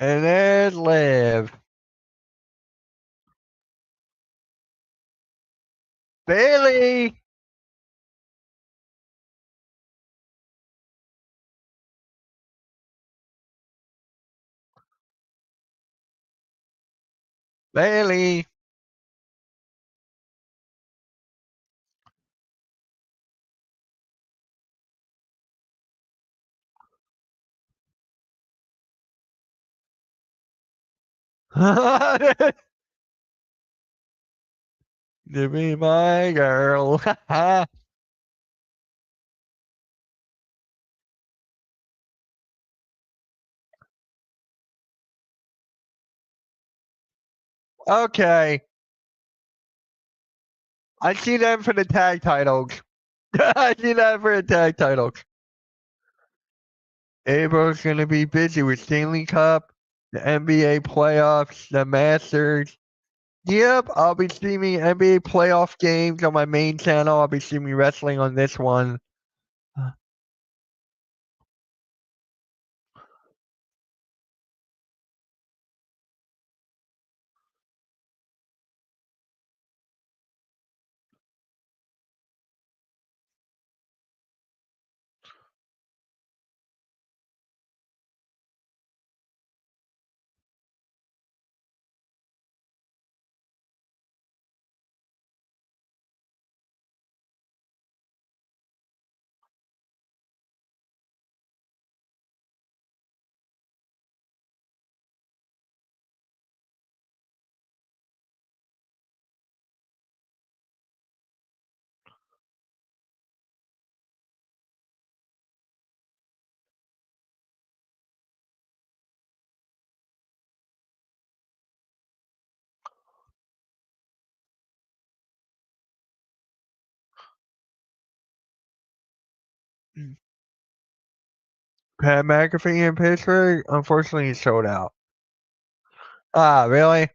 And there's Liv. Bailey. Bailey. To be my girl. Okay. I see them for the tag titles. I see that for the tag titles. April's gonna be busy with Stanley Cup, the NBA playoffs, the Masters. Yep, I'll be streaming NBA playoff games on my main channel. I'll be streaming wrestling on this one. Pat McAfee in Pittsburgh, unfortunately, he's sold out. Ah, really?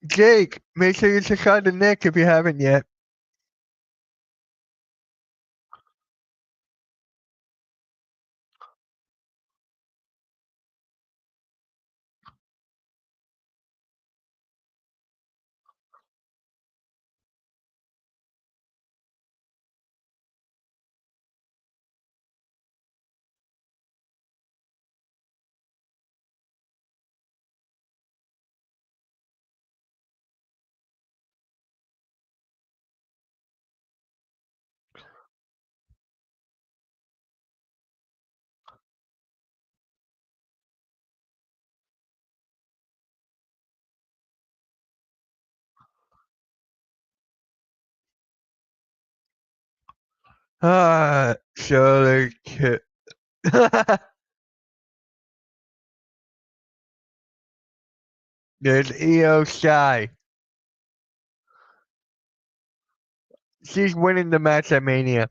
Jake, make sure you check out the Nick if you haven't yet. Ah, surely. There's EO Sky. She's winning the match at Mania.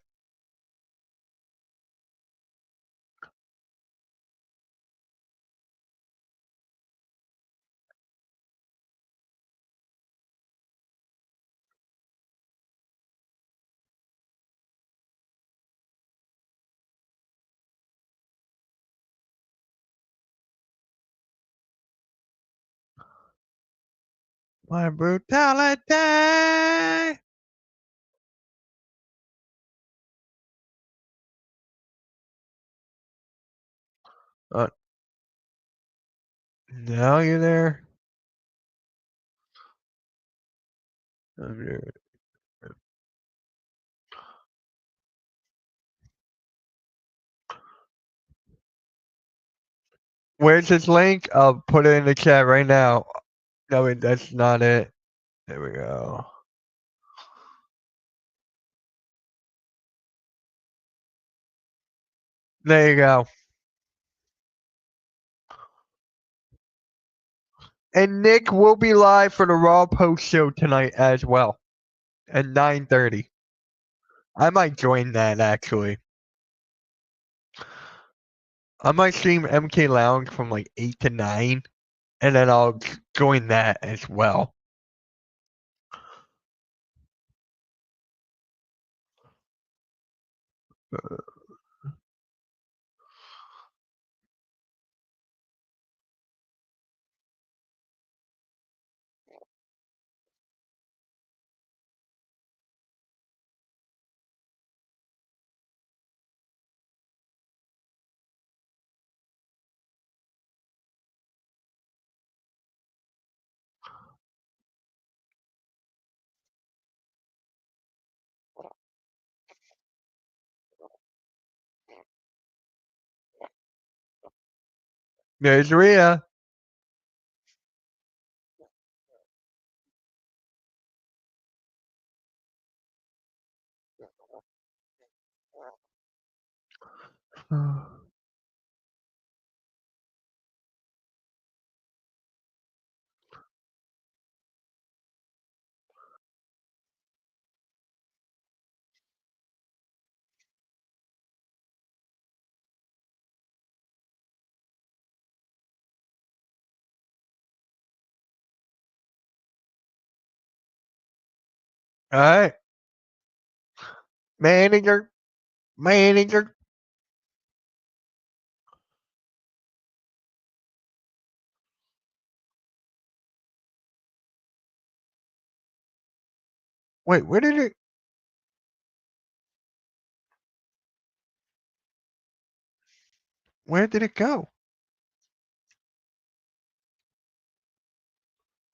My brutality. Uh, now you're there. Okay. Where's his link? I'll put it in the chat right now. No, that's not it. There we go. There you go. And Nick will be live for the Raw post show tonight as well at 9:30. I might join that actually. I might stream MK Lounge from like 8 to 9, and then I'll join that as well. There's Rhea. All right, manager, manager. Wait, where did it? Where did it go?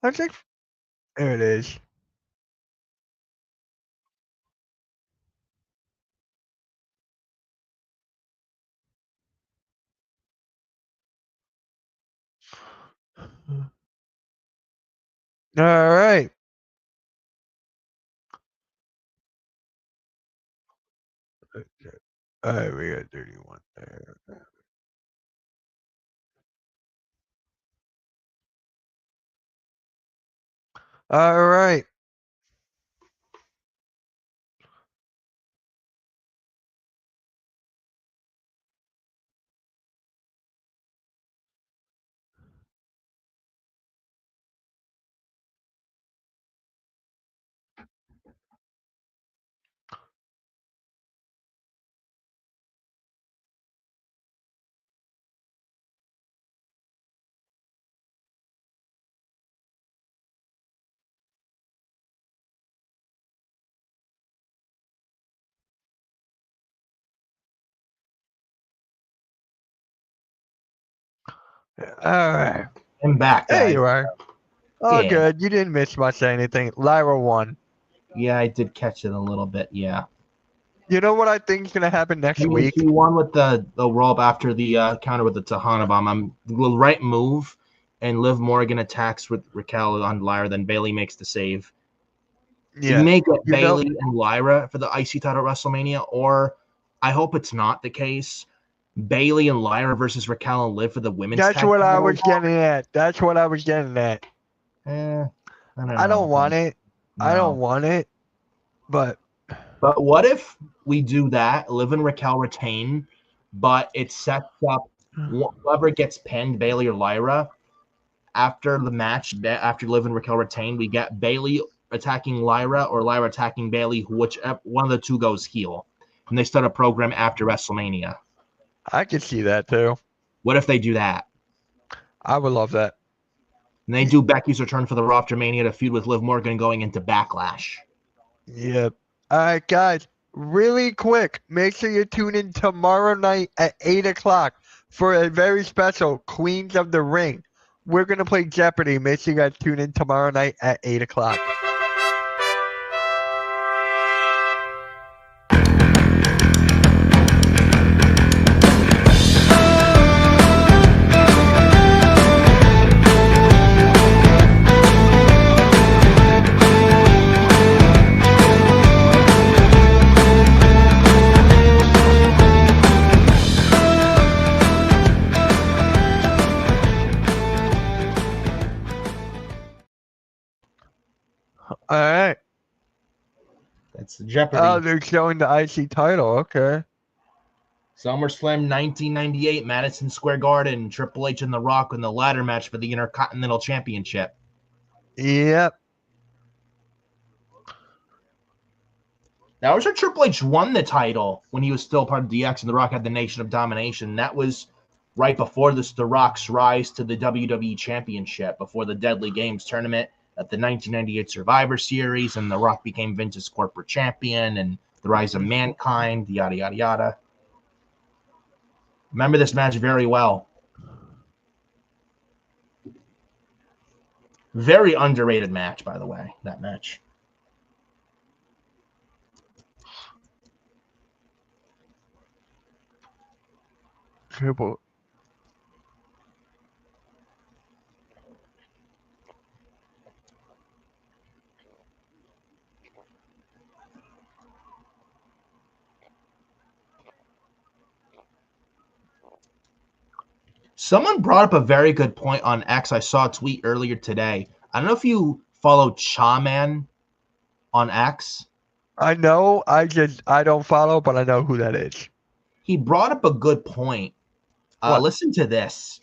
I think there it is. All right. All right, we got 31 there. All right. All right. I'm back, There guys. you are. Oh, Yeah. good. You didn't miss much of anything. Lyra won. Yeah, I did catch it a little bit. Yeah. You know what I think is gonna happen next I mean, week? she won with the roll up after the counter with the Tahana bomb. I'm the right move, and Liv Morgan attacks with Raquel on Lyra. Then Bailey makes the save. We Yeah. may get You know, Bailey and Lyra for the IC title at WrestleMania, or I hope it's not the case. Bailey and Lyra versus Raquel and Liv for the women's that's tag what I title. was getting at. That's what I was getting at. I don't I don't know. want it. I don't No. want it. But But what if we do that? Liv and Raquel retain, but it sets up whoever gets pinned, Bailey or Lyra, after the match, after Liv and Raquel retain, we get Bailey attacking Lyra or Lyra attacking Bailey, whichever one of the two goes heel. And they start a program after WrestleMania. I could see that too. What if they do that? I would love that. And they do Becky's return for the Raw after Mania to feud with Liv Morgan going into Backlash. Yep. All right, guys. Really quick, make sure you tune in tomorrow night at 8 o'clock for a very special Queens of the Ring. We're going to play Jeopardy. Make sure you guys tune in tomorrow night at 8 o'clock. All right. That's Jeopardy. Oh, they're showing the IC title. Okay. SummerSlam 1998, Madison Square Garden, Triple H and The Rock in the ladder match for the Intercontinental Championship. Yep. Now, I was sure Triple H won the title when he was still part of DX and The Rock had the Nation of Domination. That was right before this, The Rock's rise to the WWE Championship, before the Deadly Games tournament at the 1998 Survivor Series, and The Rock became Vince's corporate champion, and the rise of Mankind, yada, yada, yada. Remember this match very well. Very underrated match, by the way, that match. Triple. Someone brought up a very good point on X. I saw a tweet earlier today. I don't know if you follow Chaman on X. I know. I don't follow, but I know who that is. He brought up a good point. What? Listen to this.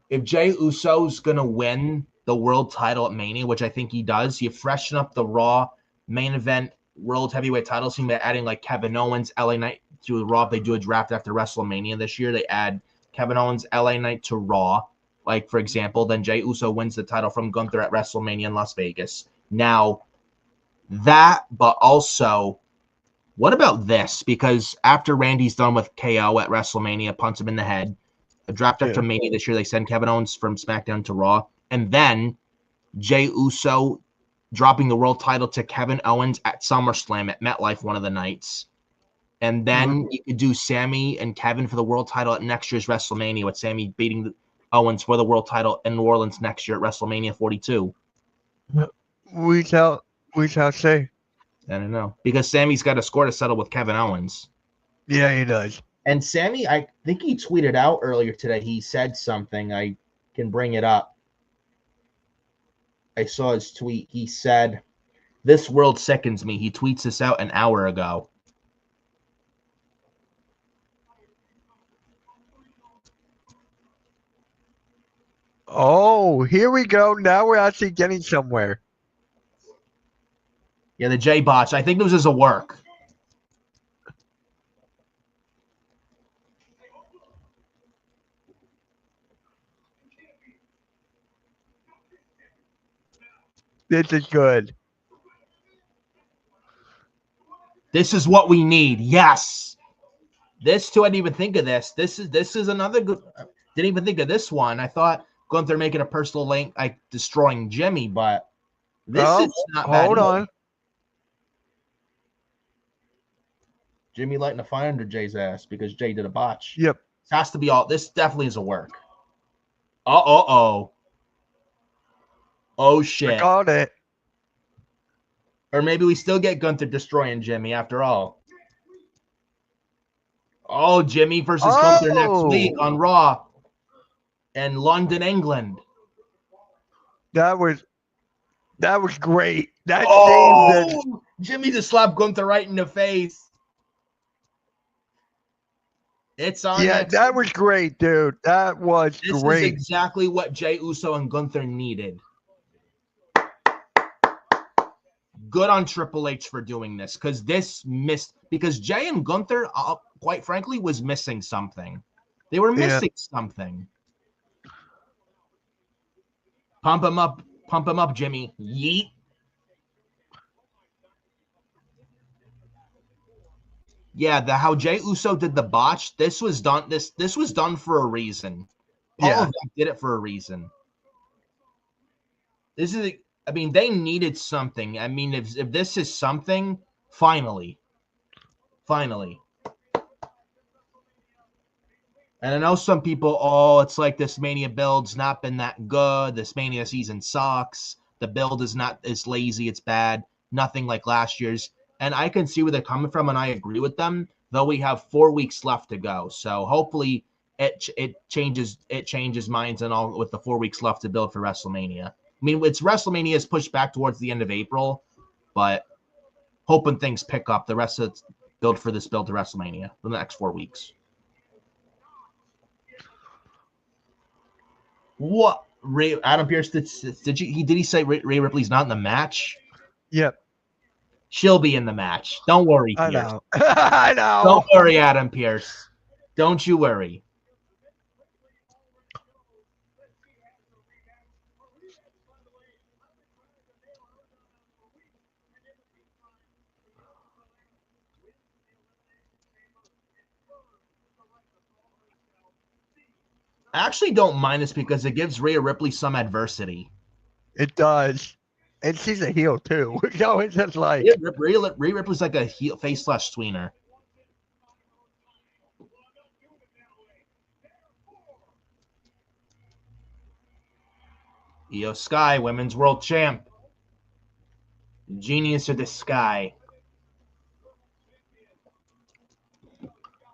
If Jey Uso's going to win the world title at Mania, which I think he does, you freshen up the Raw main event world heavyweight title scene by adding like Kevin Owens, LA Knight to the Raw. If they do a draft after WrestleMania this year, they add Kevin Owens, LA Knight to Raw. Like, for example, then Jey Uso wins the title from Gunther at WrestleMania in Las Vegas. Now, that, but also, what about this? Because after Randy's done with KO at WrestleMania, punts him in the head, a draft after Mania this year, they send Kevin Owens from SmackDown to Raw, and then Jey Uso dropping the world title to Kevin Owens at SummerSlam at MetLife one of the nights. And then you could do Sammy and Kevin for the world title at next year's WrestleMania, with Sammy beating Owens for the world title in New Orleans next year at WrestleMania 42. We shall see. I don't know. Because Sammy's got a score to settle with Kevin Owens. Yeah, he does. And Sammy, I think he tweeted out earlier today. He said something. I can bring it up. I saw his tweet. He said, "This world sickens me." He tweets this out an hour ago. Oh, here we go. Now we're actually getting somewhere. Yeah, the J botch. I think this was a work. This is good. This is what we need. Yes. This too. I didn't even think of this. This is another good. Didn't even think of this one. I thought Gunther making a personal link, like destroying Jimmy, but this is not bad. Hold on. Jimmy lighting a fire under Jay's ass because Jay did a botch. Yep. This has to be all. This definitely is a work. Oh I shit. called it. Or maybe we still get Gunther destroying Jimmy after all. Oh, Jimmy versus Gunther next week on Raw in London, England. That was great. That saved it. Jimmy just slapped Gunther right in the face. It's on. Yeah, that was great, dude. That was This great. is exactly what Jey Uso and Gunther needed. Good on Triple H for doing this because because Jay and Gunther, quite frankly, was missing something. They were missing something. Pump him up, Jimmy. Yeet. Yeah, how Jey Uso did the botch. This was done. This was done for a reason. Paul did it for a reason. This is. I mean, they needed something. I mean, if this is something, finally. And I know some people, it's like this Mania build's not been that good. This Mania season sucks. The build is not as lazy. It's bad. Nothing like last year's. And I can see where they're coming from, and I agree with them, though we have 4 weeks left to go. So hopefully it changes minds and all with the 4 weeks left to build for WrestleMania. I mean, it's WrestleMania is pushed back towards the end of April, but hoping things pick up the rest of build for this build to WrestleMania for the next 4 weeks. What Adam Pearce did he say Rhea Ripley's not in the match? Yep. She'll be in the match. Don't worry, Pierce. I know. I know. Don't worry, Adam Pearce. Don't you worry. I actually don't mind this because it gives Rhea Ripley some adversity. It does. And she's a heel, too. So it's just like... Rhea Ripley's like a heel face / tweener. Io Sky, Women's World Champ. Genius of the Sky.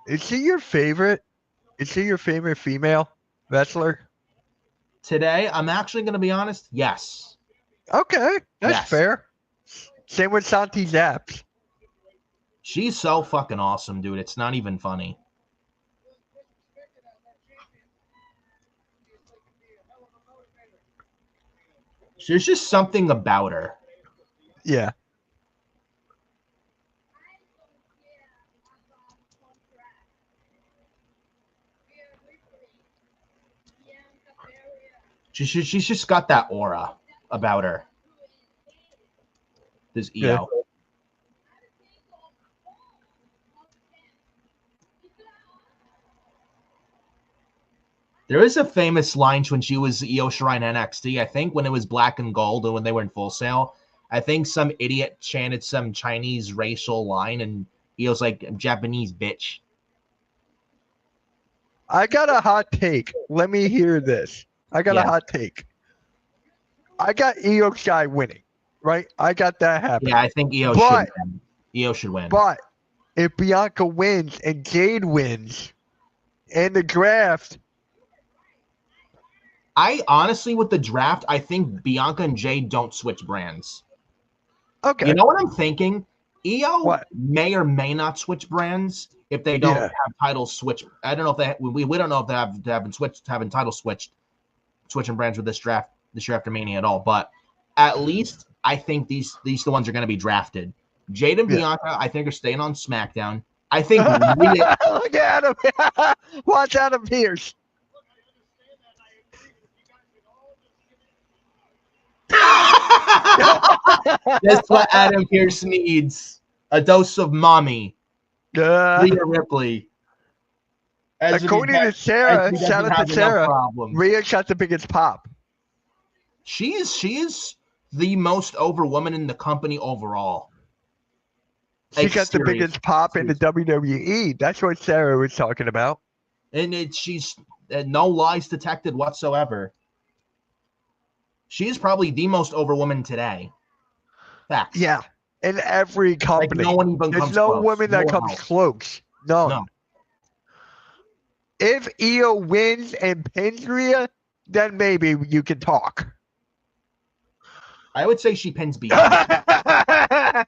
Is she your favorite? Is she your favorite female wrestler? Today, I'm actually going to be honest. Yes. Okay. That's fair. Same with Santi Zaps. She's so fucking awesome, dude. It's not even funny. There's just something about her. Yeah. She's just got that aura about her. This EO. Yeah. There is a famous line when she was Io Shirai in NXT, I think, when it was black and gold and when they were in Full Sail. I think some idiot chanted some Chinese racial line, and Io's like, Japanese bitch. I got a hot take. Let me hear this. I got a hot take. I got Io Shirai winning, right? I got that happening. Yeah, I think Io should win. Io should win. But if Bianca wins and Jade wins and the draft. I honestly, with the draft, I think Bianca and Jade don't switch brands. Okay. You know what I'm thinking? EO What? may or may not switch brands if they don't have titles switch. I don't know if they we don't know if they haven't titles switching brands with this year after Mania at all. But at least I think these the ones are going to be drafted. Jade and Bianca, I think, are staying on SmackDown. I think Rhea. Look at him. Watch Adam Pearce. That's what Adam Pearce needs. A dose of mommy. Rhea Ripley. According to Sarah, shout out to Sarah, Rhea got the biggest pop. She is the most over woman in the company overall. She got the biggest pop in the WWE. That's what Sarah was talking about. And she's no lies detected whatsoever. She is probably the most over woman today. Facts. Yeah, in every company. Like no one even There's no woman that comes close. No. If Io wins and pins Rhea, then maybe you can talk. I would say she pins Bianca.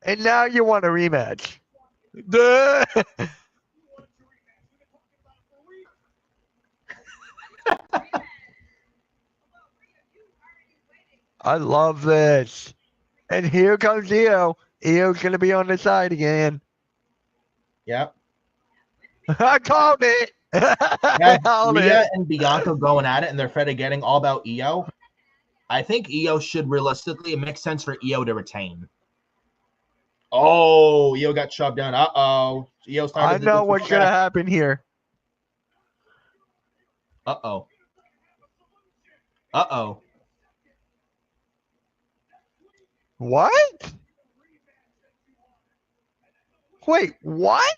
And now you want a rematch. I love this. And here comes Io. Io's going to be on the side again. Yep. I called it. Rhea and Bianca going at it, and they're getting all about Io. I think Io should realistically, it makes sense for Io to retain. Oh, Io got shoved down. Uh-oh. Io started. I know what's going to happen here. Uh-oh. Uh-oh. What? Wait, what?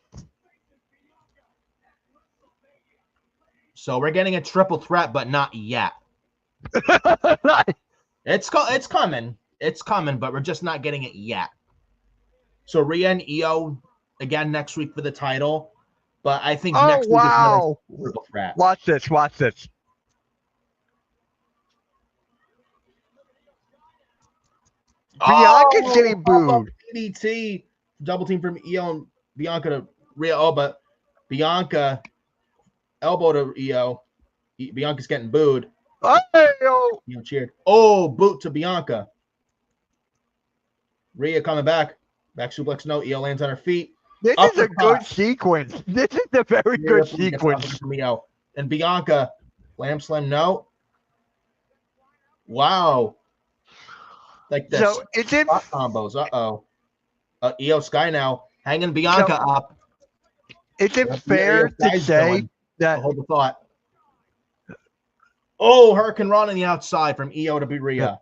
So we're getting a triple threat, but not yet. It's coming. It's coming, but we're just not getting it yet. So Rhea and Io again next week for the title, but I think next week is another triple threat. Watch this. Watch this. Bianca's getting booed. DDT double team from Io and Bianca to Rhea. Oh, but Bianca elbow to Io. Bianca's getting booed. Oh, cheered. Oh, boot to Bianca. Rhea coming back. Back suplex. No, Io lands on her feet. This is a good sequence. This is a very good sequence. From Io. And Bianca, lamb slam. No. Wow. Like this. So it's in combos. Uh-oh. Io Sky now hanging Bianca up. Is it fair to say that? Hold the thought. Oh, Hurricane Run on the outside from Io to Rhea.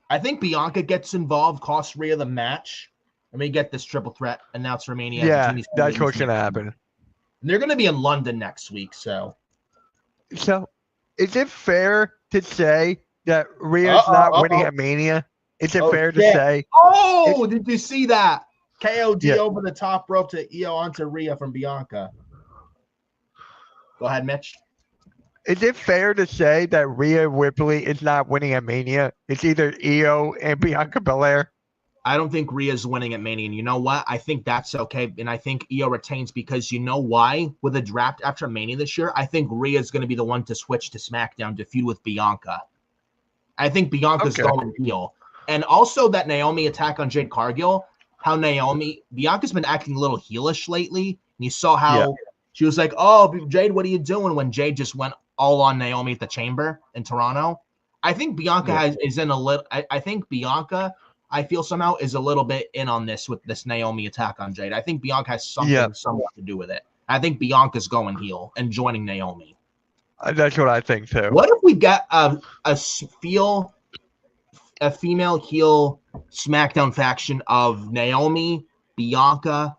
I think Bianca gets involved, costs Rhea the match, and we get this triple threat announced for Mania. Yeah, that's what's going to happen. And they're going to be in London next week, so. So, is it fair to say that Rhea's not winning at Mania? Is it fair to say? Oh, did you see that? KOD over the top rope to Io onto Rhea from Bianca. Go ahead, Mitch. Is it fair to say that Rhea Ripley is not winning at Mania? It's either Io and Bianca Belair. I don't think Rhea's winning at Mania. And you know what? I think that's okay. And I think Io retains because you know why? With a draft after Mania this year, I think Rhea's going to be the one to switch to SmackDown to feud with Bianca. I think Bianca's going heel. And also that Naomi attack on Jade Cargill, how Bianca's been acting a little heelish lately. And you saw how she was like, oh, Jade, what are you doing? When Jade just went all on Naomi at the Chamber in Toronto. I think Bianca is in a little. I think Bianca, I feel somehow is a little bit in on this with this Naomi attack on Jade. I think Bianca has somewhat to do with it. I think Bianca's going heel and joining Naomi. That's what I think too. What if we get a female heel SmackDown faction of Naomi, Bianca,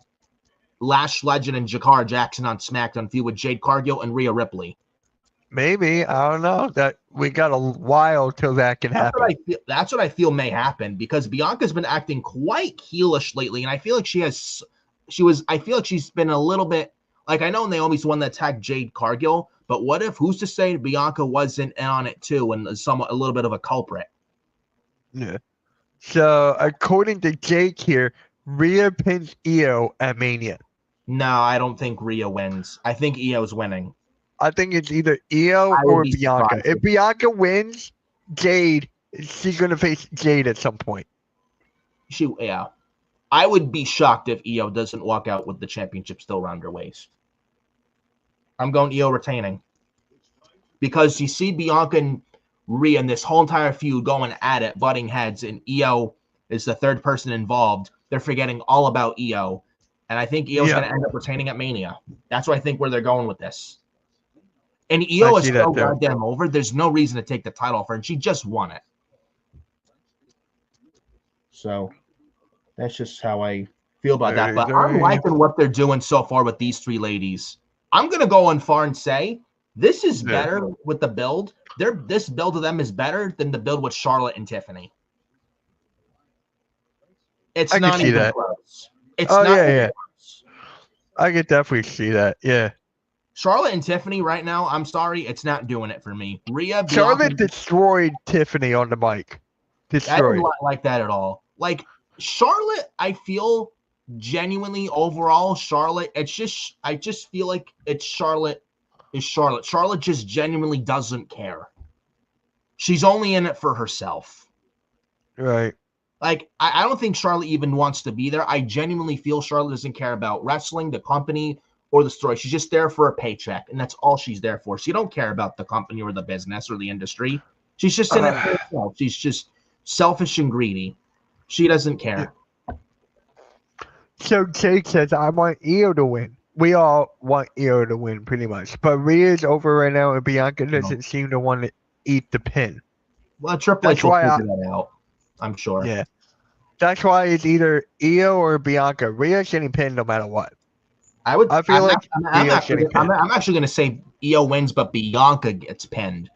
Lash Legend, and Jakara Jackson on SmackDown feud with Jade Cargill and Rhea Ripley? Maybe, I don't know. That we got a while till that can happen. That's what I feel may happen because Bianca's been acting quite heelish lately, and I feel like I feel like she's been a little bit like I know Naomi's the one that attacked Jade Cargill, but what if who's to say Bianca wasn't in on it too and somewhat a little bit of a culprit? Yeah. So according to Jake here, Rhea pins Io at Mania. No, I don't think Rhea wins. I think Io's winning. I think it's either Io I would or be Bianca. surprised. If Bianca wins, Jade, she's gonna face Jade at some point. Yeah. I would be shocked if Io doesn't walk out with the championship still around her waist. I'm going Io retaining. Because you see Bianca and Rhea and this whole entire feud going at it, butting heads, and Io is the third person involved. They're forgetting all about Io. And I think Io's going to end up retaining at Mania. That's where I think where they're going with this. And Io is so goddamn over. There's no reason to take the title off her, and she just won it. So that's just how I feel about that. But I'm liking what they're doing so far with these three ladies. I'm going to go on far and say this is better with the build. This build of them is better than the build with Charlotte and Tiffany. It's not even close. It's not even close. I could definitely see that. Yeah. Charlotte and Tiffany right now, I'm sorry, it's not doing it for me. Charlotte destroyed Tiffany on the mic. I didn't like that at all. Like Charlotte, I feel genuinely overall, Charlotte, I just feel like it's Charlotte is Charlotte. Charlotte just genuinely doesn't care. She's only in it for herself. Right. Like, I don't think Charlotte even wants to be there. I genuinely feel Charlotte doesn't care about wrestling, the company, or the story. She's just there for a paycheck, and that's all she's there for. She don't care about the company or the business or the industry. She's just in it for herself. She's just selfish and greedy. She doesn't care. So Jake says, I want Io to win. We all want Io to win pretty much. But Rhea's over right now, and Bianca doesn't seem to want to eat the pin. Well, Triple H will figure that out, I'm sure. Yeah. That's why it's either Io or Bianca. Rhea's getting pinned no matter what. I feel like I'm actually going to say Io wins, but Bianca gets pinned.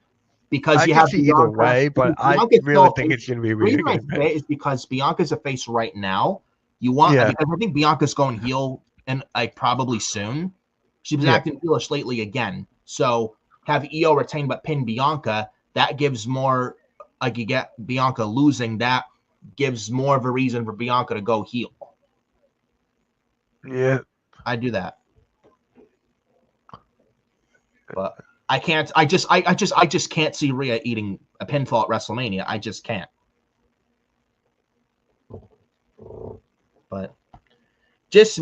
Because you have Bianca, either way, but I really think it's going to be Rhea. The reason I say it is because Bianca's a face right now. Because I think Bianca's going heel and probably soon. She's been acting heelish lately again. So have Io retain but pin Bianca, that gives more you get Bianca losing, that gives more of a reason for Bianca to go heel. Yeah. I do that. But I can't. I just can't see Rhea eating a pinfall at WrestleMania. I just can't. But just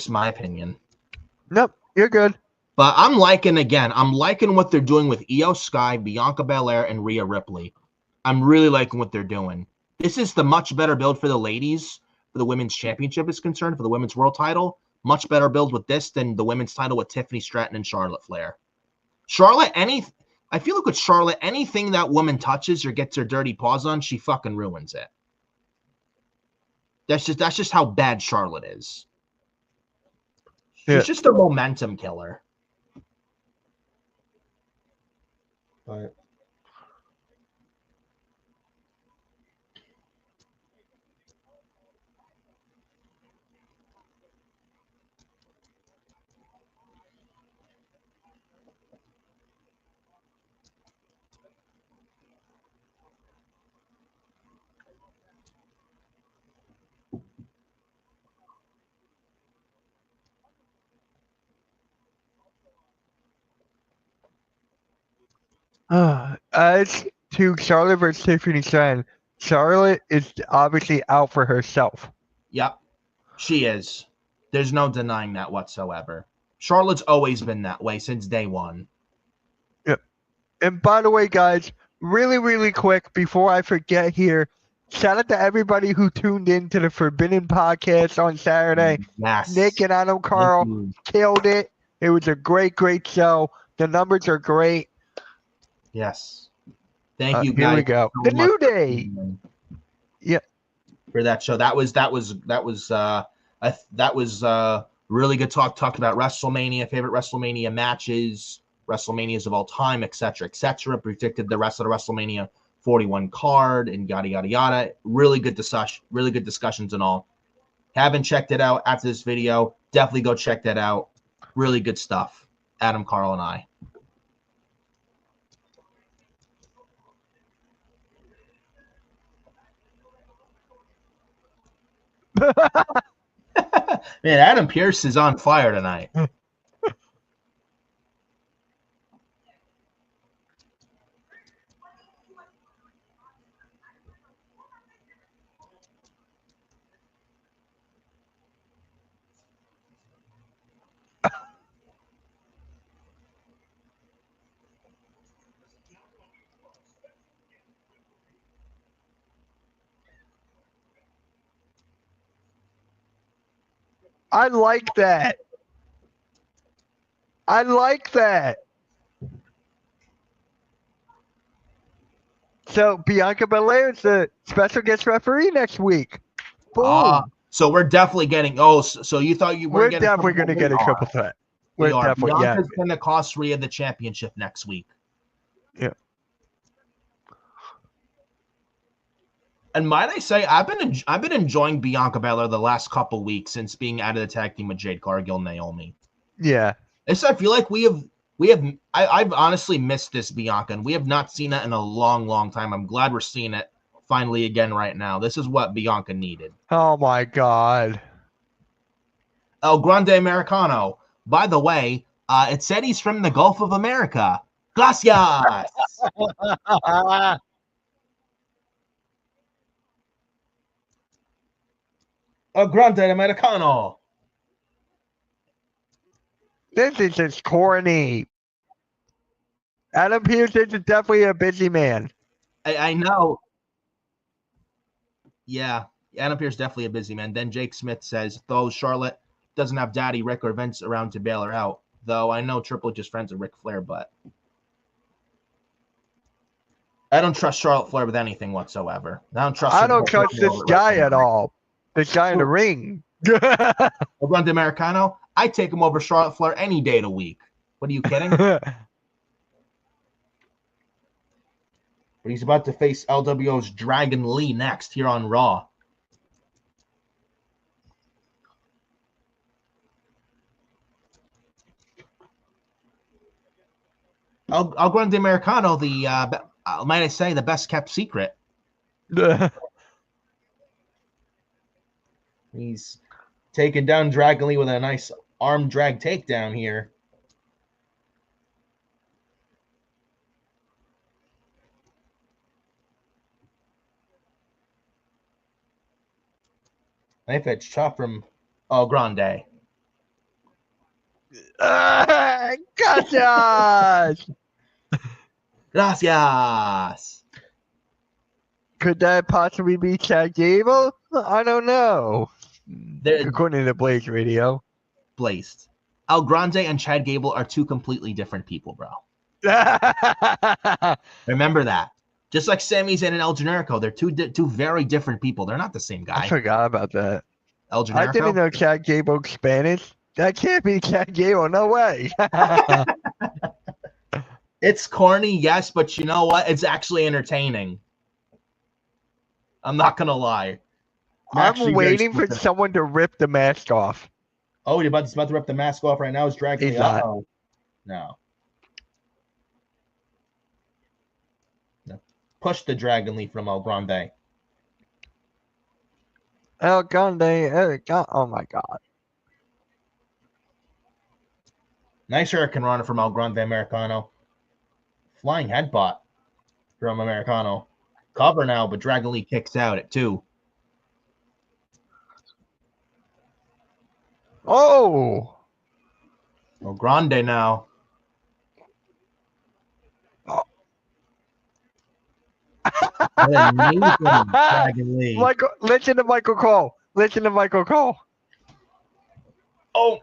my opinion. Nope, you're good. But I'm liking what they're doing with Io Sky, Bianca Belair, and Rhea Ripley. I'm really liking what they're doing. This is the much better build for the ladies, for the women's championship is concerned, for the women's world title. Much better build with this than the women's title with Tiffany Stratton and Charlotte Flair. I feel like with Charlotte, anything that woman touches or gets her dirty paws on, she fucking ruins it. That's just how bad Charlotte is. She's just a momentum killer. But As to Charlotte versus Tiffany Stratton, Charlotte is obviously out for herself. Yep, she is. There's no denying that whatsoever. Charlotte's always been that way since day one. Yep. And by the way, guys, really, really quick, before I forget here, shout out to everybody who tuned in to the Forbidden Podcast on Saturday. Yes. Nick and Adam Carl killed it. It was a great, great show. The numbers are great. Yes. Thank you, guys. Here we go. The New Day. Yeah. For that show. That was really good talk. Talked about WrestleMania, favorite WrestleMania matches, WrestleManias of all time, etc., etc. Predicted the rest of the WrestleMania 41 card and yada yada yada. Really good discussions and all. Haven't checked it out after this video? Definitely go check that out. Really good stuff. Adam, Carl, and I. Man, Adam Pearce is on fire tonight. I like that. I like that. So Bianca Belair is the special guest referee next week. Boom. So we're definitely getting. Oh, so you thought you were We're getting? definitely going to get a triple threat. We We're are. definitely, Bianca's going to cost Rhea the championship next week. Yeah. And might I say, I've been enjoying Bianca Belair the last couple weeks since being out of the tag team with Jade Cargill, Naomi. Yeah. I feel like I've honestly missed this Bianca, and we have not seen it in a long, long time. I'm glad we're seeing it finally again right now. This is what Bianca needed. Oh my God. El Grande Americano. By the way, it said he's from the Gulf of America. Gracias. El Grande Americano. This is just corny. Adam Pearce is definitely a busy man. I know. Yeah, Adam Pearce definitely a busy man. Then Jake Smith says, though Charlotte doesn't have Daddy, Rick, or Vince around to bail her out. Though I know Triple H is friends with Ric Flair, but I don't trust Charlotte Flair with anything whatsoever. I don't trust this guy at all. This guy in the ring. Grande Americano, I take him over Charlotte Flair any day of the week. What are you kidding? But he's about to face LWO's Dragon Lee next here on Raw. El Grande Americano, might I say, the best kept secret. He's taking down Dragon Lee with a nice arm drag takedown here. Knife edge chop from El Grande. Gotcha! Gracias. Could that possibly be Chad Gable? I don't know. According to the Blaze Radio. Blazed. El Grande and Chad Gable are two completely different people, bro. Remember that. Just like Sami Zayn and El Generico, they're two very different people. They're not the same guy. I forgot about that. El Generico? I didn't know Chad Gable Spanish. That can't be Chad Gable. No way. It's corny, yes, but you know what? It's actually entertaining. I'm not going to lie. I'm waiting for someone to rip the mask off. Oh, you're about to rip the mask off right now? It's Dragon Lee. Uh-oh. No. Push the Dragon Lee from El Grande. El Grande. Oh, my God. Nice Hurricane Runner from El Grande Americano. Flying headbutt from Americano. Cover now, but Dragon Lee kicks out at 2. Oh! El Grande now. Oh. Dragon Lee. Listen to Michael Cole. Listen to Michael Cole. Oh.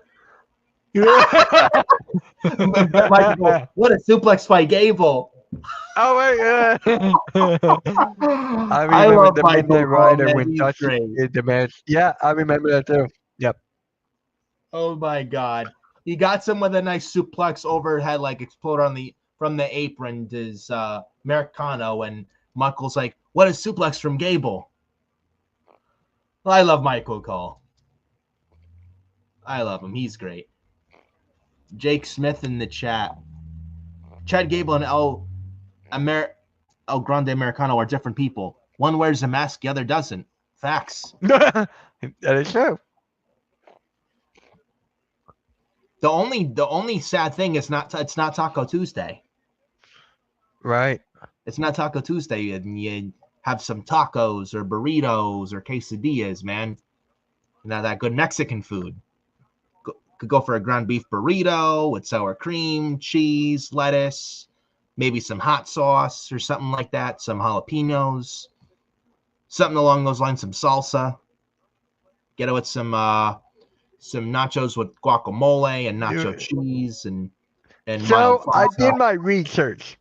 Michael, what a suplex by Gable. Oh, wait. I remember the Midnight Rider when Dusty did the match. Yeah, I remember that too. Yep. Oh, my God. He got some with a nice suplex overhead, like explode on the from the apron to his Americano, and Michael's like, "What is suplex from Gable?" Well, I love Michael Cole. I love him. He's great. Jake Smith in the chat. Chad Gable and El Grande Americano are different people. One wears a mask, the other doesn't. Facts. That is true. The only sad thing is it's not Taco Tuesday. Right. It's not Taco Tuesday, and you have some tacos or burritos or quesadillas, man. Now that good Mexican food. Could go for a ground beef burrito with sour cream, cheese, lettuce, maybe some hot sauce or something like that, some jalapenos, something along those lines, some salsa. Get it with some nachos with guacamole and nacho cheese and mild So I salsa. did my research.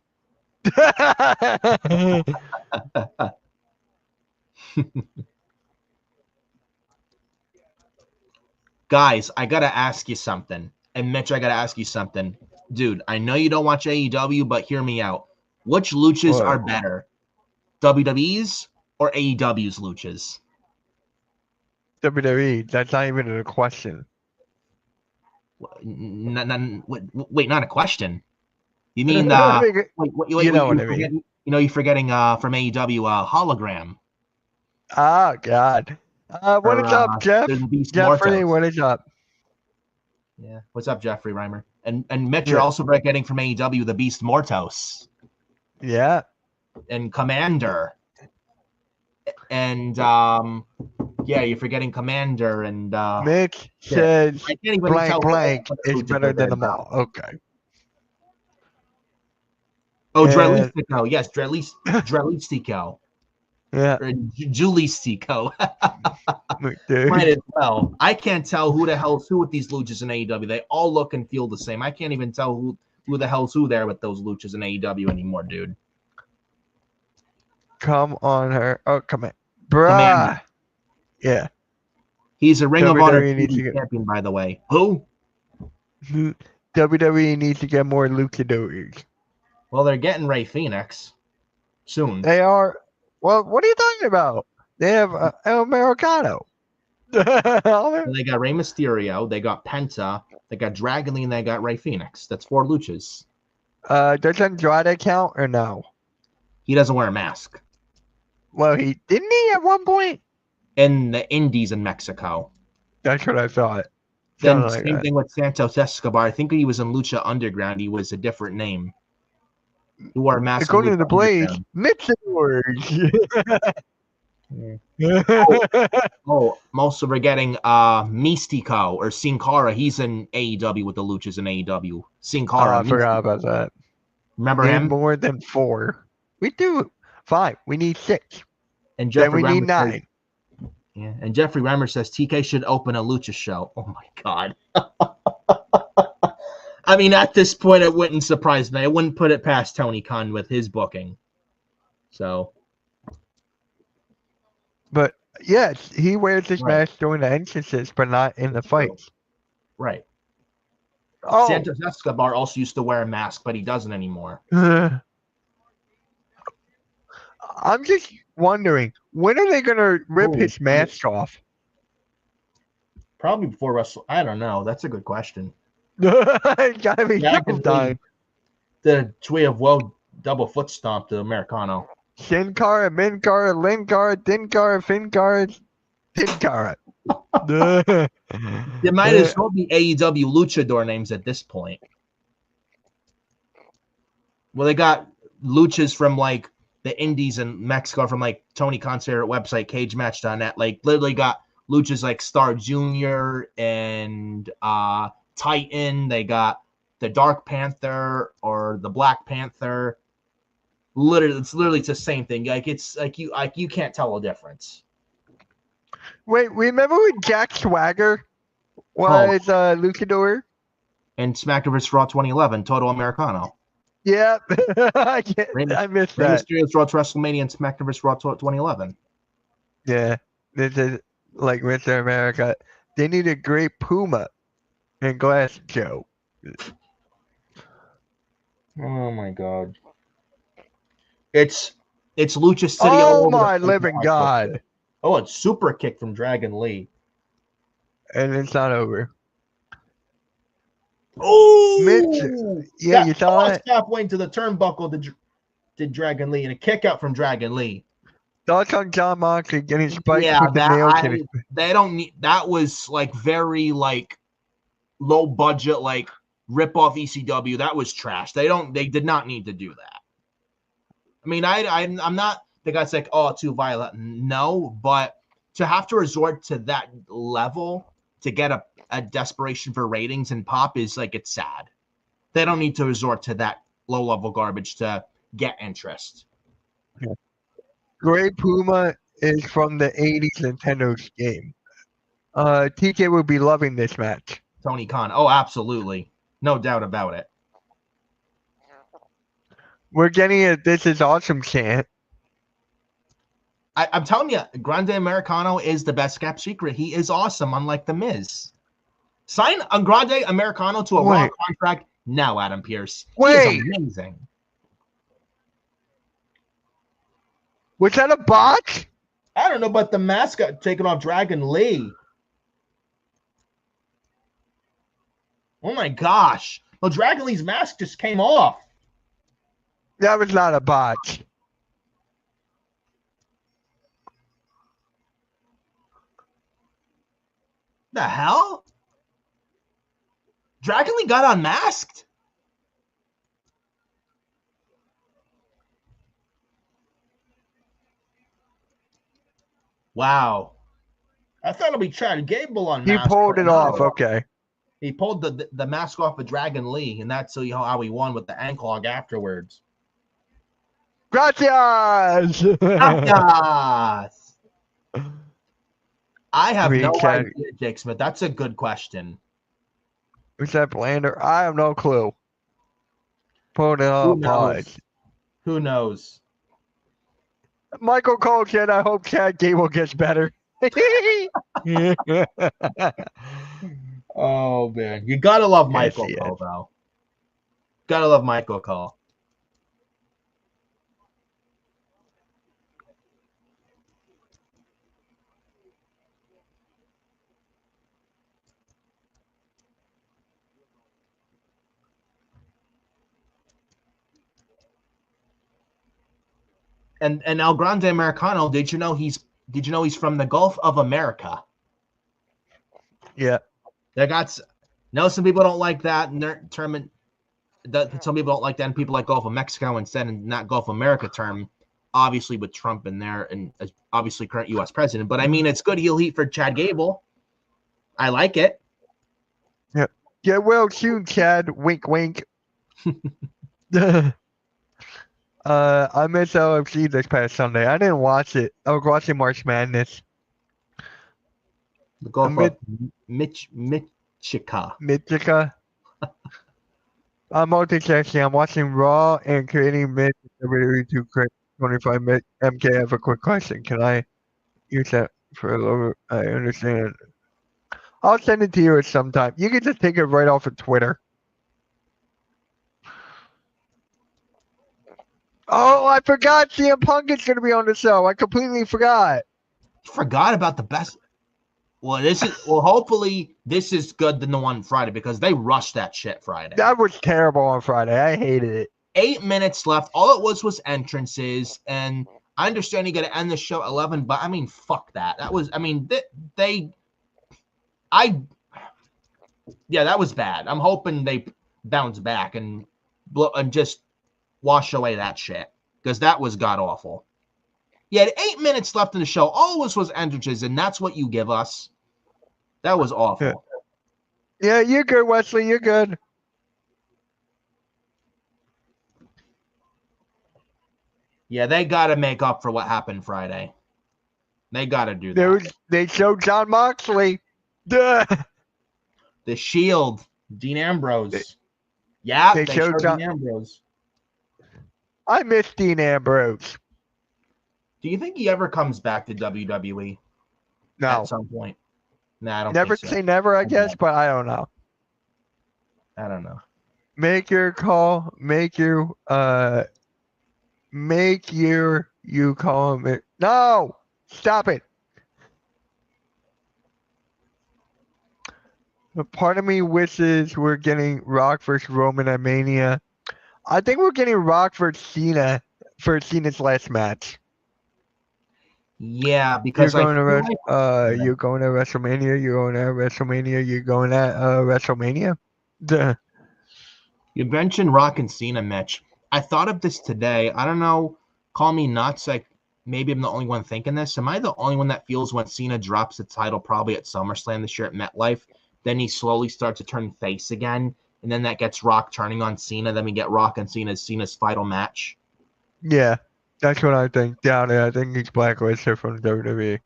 Guys, I gotta ask you something. And Mitch, I gotta ask you something. Dude, I know you don't watch AEW, but hear me out. Which luchas What? are better? WWE's or AEW's luchas? WWE. That's not even a question. Wait, not a question. You mean You know what I mean. you're forgetting from AEW hologram. Oh God. What is up, Jeff? There's Beast Jeffrey, Mortos. what is up? Yeah, what's up, Jeffrey Reimer? And Mitch, Yeah. you're also getting from AEW the Beast Mortos Yeah. and Commander. And yeah, you're forgetting Commander and Mitch says I can't even blank tell blank is who better than them now. all. Okay. Oh, And- Drelistico. Yes, Drelistico. Yeah. Or Julistico. Dude. Might as well. I can't tell who the hell's who with these luchas in AEW. They all look and feel the same. I can't even tell who the hell's who there with those luchas in AEW anymore, dude. Come on her. Oh, come on. Bruh. Commander. Yeah. He's a Ring of Honor WWE champion, by the way. Who? WWE needs to get more luchadors. Well, they're getting Rey Fenix soon. They are. Well, what are you talking about? They have El Americano. They got Rey Mysterio. They got Penta. They got Dragon Lee, and they got Rey Fenix. That's 4 luchas. Does Andrade count or no? He doesn't wear a mask. Well, he didn't he at one point? In the Indies in Mexico. That's what I thought. Then same thing with Santos Escobar. I think he was in Lucha Underground. He was a different name. He wore a mask. According to the Blaze, Mitchell. Oh, I'm also forgetting Mystico or Sin Cara. He's in AEW with the Luchas in AEW. Sin Cara. I forgot about that. Remember him? More than 4. We do 5. We need 6. And Jeffrey then we need 9. Says, yeah, and Jeffrey Reimer says TK should open a Lucha show. Oh my God. I mean, at this point, it wouldn't surprise me. I wouldn't put it past Tony Khan with his booking. So. But yes, he wears his mask during the entrances, but not in the fights. Right. Oh. Santos Escobar also used to wear a mask, but he doesn't anymore. I'm just wondering, when are they going to rip his mask off? Probably before Wrestle. I don't know. That's a good question. It's gotta be sometime. The Twee of Woe double foot stomp to Americano. Sin Cara, Min Cara, Lin Cara, Din Cara, Fin Cara, Tin Cara. There might as well be AEW luchador names at this point. Well, they got luchas from like the Indies in Mexico from like Tony Khan's favorite website, CageMatch.net. Like literally got luchas like Star Jr. and Titan. They got the Dark Panther or the Black Panther. Literally, it's the same thing. Like it's like you can't tell a difference. Wait, remember when Jack Swagger was luchador? And SmackDown vs. Raw 2011, Total Americano. Yep. I missed that. Rey Mysterio's Raw to WrestleMania and SmackDown vs. Raw 2011. Yeah. This is like Mr. America. They need a great Puma. and Glass Joe. Oh my god. It's Lucha City all Oh over the my place. living God. Oh, it's super kick from Dragon Lee. And it's not over. Mitch, Oh, yeah, that you saw tossed it? halfway into the turnbuckle did Dragon Lee, and a kick out from Dragon Lee. Thoughts on John Moxley getting spiked Yeah, with the nails in it? they don't need that. Was like very like low budget, like rip off ECW. That was trash. They did not need to do that. I mean, I'm not the guy's like, oh, too violent. No, but to have to resort to that level to get a desperation for ratings and pop is like, it's sad. They don't need to resort to that low level garbage to get interest. Yeah. Great Puma is from the 80s Nintendo's game. TK would be loving this match. Tony Khan. Oh, absolutely. No doubt about it. We're getting a "This is awesome" chant. I'm telling you, Grande Americano is the best kept secret. He is awesome, unlike The Miz. Sign a Grande Americano to a Raw contract now, Adam Pearce. He is amazing. Was that a bot? I don't know, but the mask got taken off Dragon Lee. Oh my gosh. Well, Dragon Lee's mask just came off. That was not a bot. The hell? Dragon Lee got unmasked? Wow. I thought it'd be Chad Gable unmasked. He pulled it off. Okay. He pulled the mask off of Dragon Lee, and that's how he won with the ankle log afterwards. Gracias! Gracias! I have no idea, Jake Smith. That's a good question. Was that Blander? I have no clue. Pulled it off. Pause. Who knows? Michael Cole said, I hope Chad Gable gets better. Oh, man. You got to love Michael Cole, though. Got to love Michael Cole. And El Grande Americano, did you know he's from the Gulf of America? Yeah. Some people don't like that term. Some people don't like that, and people like Gulf of Mexico instead, and not Gulf of America term. Obviously, with Trump in there, and obviously current U.S. president. But I mean, it's good heel heat for Chad Gable. I like it. Yeah. Get well soon, Chad. Wink, wink. I missed LFC this past Sunday. I didn't watch it. I was watching March Madness. The Gulf of Michigan. I'm multitasking. I'm watching Raw and creating Mitch WWE 2K25 MK. I have a quick question. Can I use that for a little? I understand. I'll send it to you at some time. You can just take it right off of Twitter. Oh, I forgot CM Punk is going to be on the show. I completely forgot. Forgot about the best. Well, hopefully this is good than the one Friday, because they rushed that shit Friday. That was terrible on Friday. I hated it. 8 minutes left. All it was entrances, and I understand you got to end the show at 11, but I mean, fuck that. That was, I mean, that was bad. I'm hoping they bounce back and just wash away that shit, because that was god awful. You had 8 minutes left in the show. All it was entrances, and that's what you give us. That was awful. Yeah, you're good, Wesley. You're good. Yeah, they got to make up for what happened Friday. They got to do that. They showed John Moxley. Duh. The Shield, Dean Ambrose. They showed Dean Ambrose. I miss Dean Ambrose. Do you think he ever comes back to WWE? No. At some point? Nah, I don't never think so. say never, I guess, but I don't know. I don't know. Make your call. You call him. No, stop it. Part of me wishes we're getting Rock versus Roman at Mania. I think we're getting Rock versus Cena for Cena's last match. Yeah, because I feel like You're going to WrestleMania. You're going to WrestleMania. You're going at WrestleMania. Duh. you mentioned Rock and Cena match. I thought of this today. I don't know. Call me nuts. Like maybe I'm the only one thinking this. Am I the only one that feels when Cena drops the title probably at SummerSlam this year at MetLife, then he slowly starts to turn face again, and then that gets Rock turning on Cena. Then we get Rock and Cena's final match. Yeah, that's what I think. Down there, I think he's blacklisted from WWE.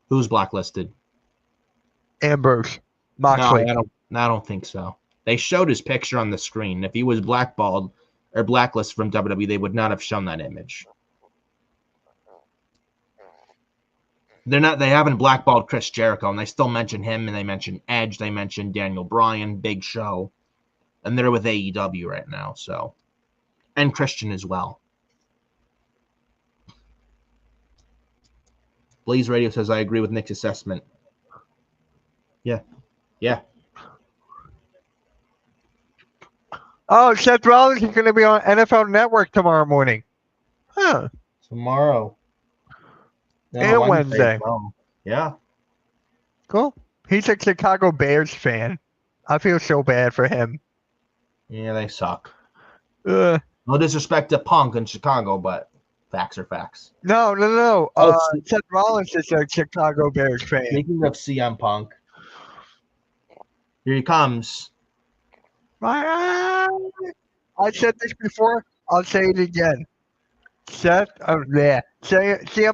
Who's blacklisted? Ambrose, No, Moxley. I don't think so. They showed his picture on the screen. If he was blackballed or blacklisted from WWE, they would not have shown that image. They haven't blackballed Chris Jericho, and they still mention him, and they mention Edge, they mention Daniel Bryan, Big Show, and they're with AEW right now, so. And Christian as well. Blaze Radio says, I agree with Nick's assessment. Yeah. Yeah. Oh, Seth Rollins is going to be on NFL Network tomorrow morning. Huh. Tomorrow. No, And Wednesday. No. Yeah. Cool. He's a Chicago Bears fan. I feel so bad for him. Yeah, they suck. No disrespect to Punk in Chicago, but facts are facts. No. Seth Rollins is a Chicago Bears fan. Speaking of CM Punk, here he comes. I said this before. I'll say it again. CM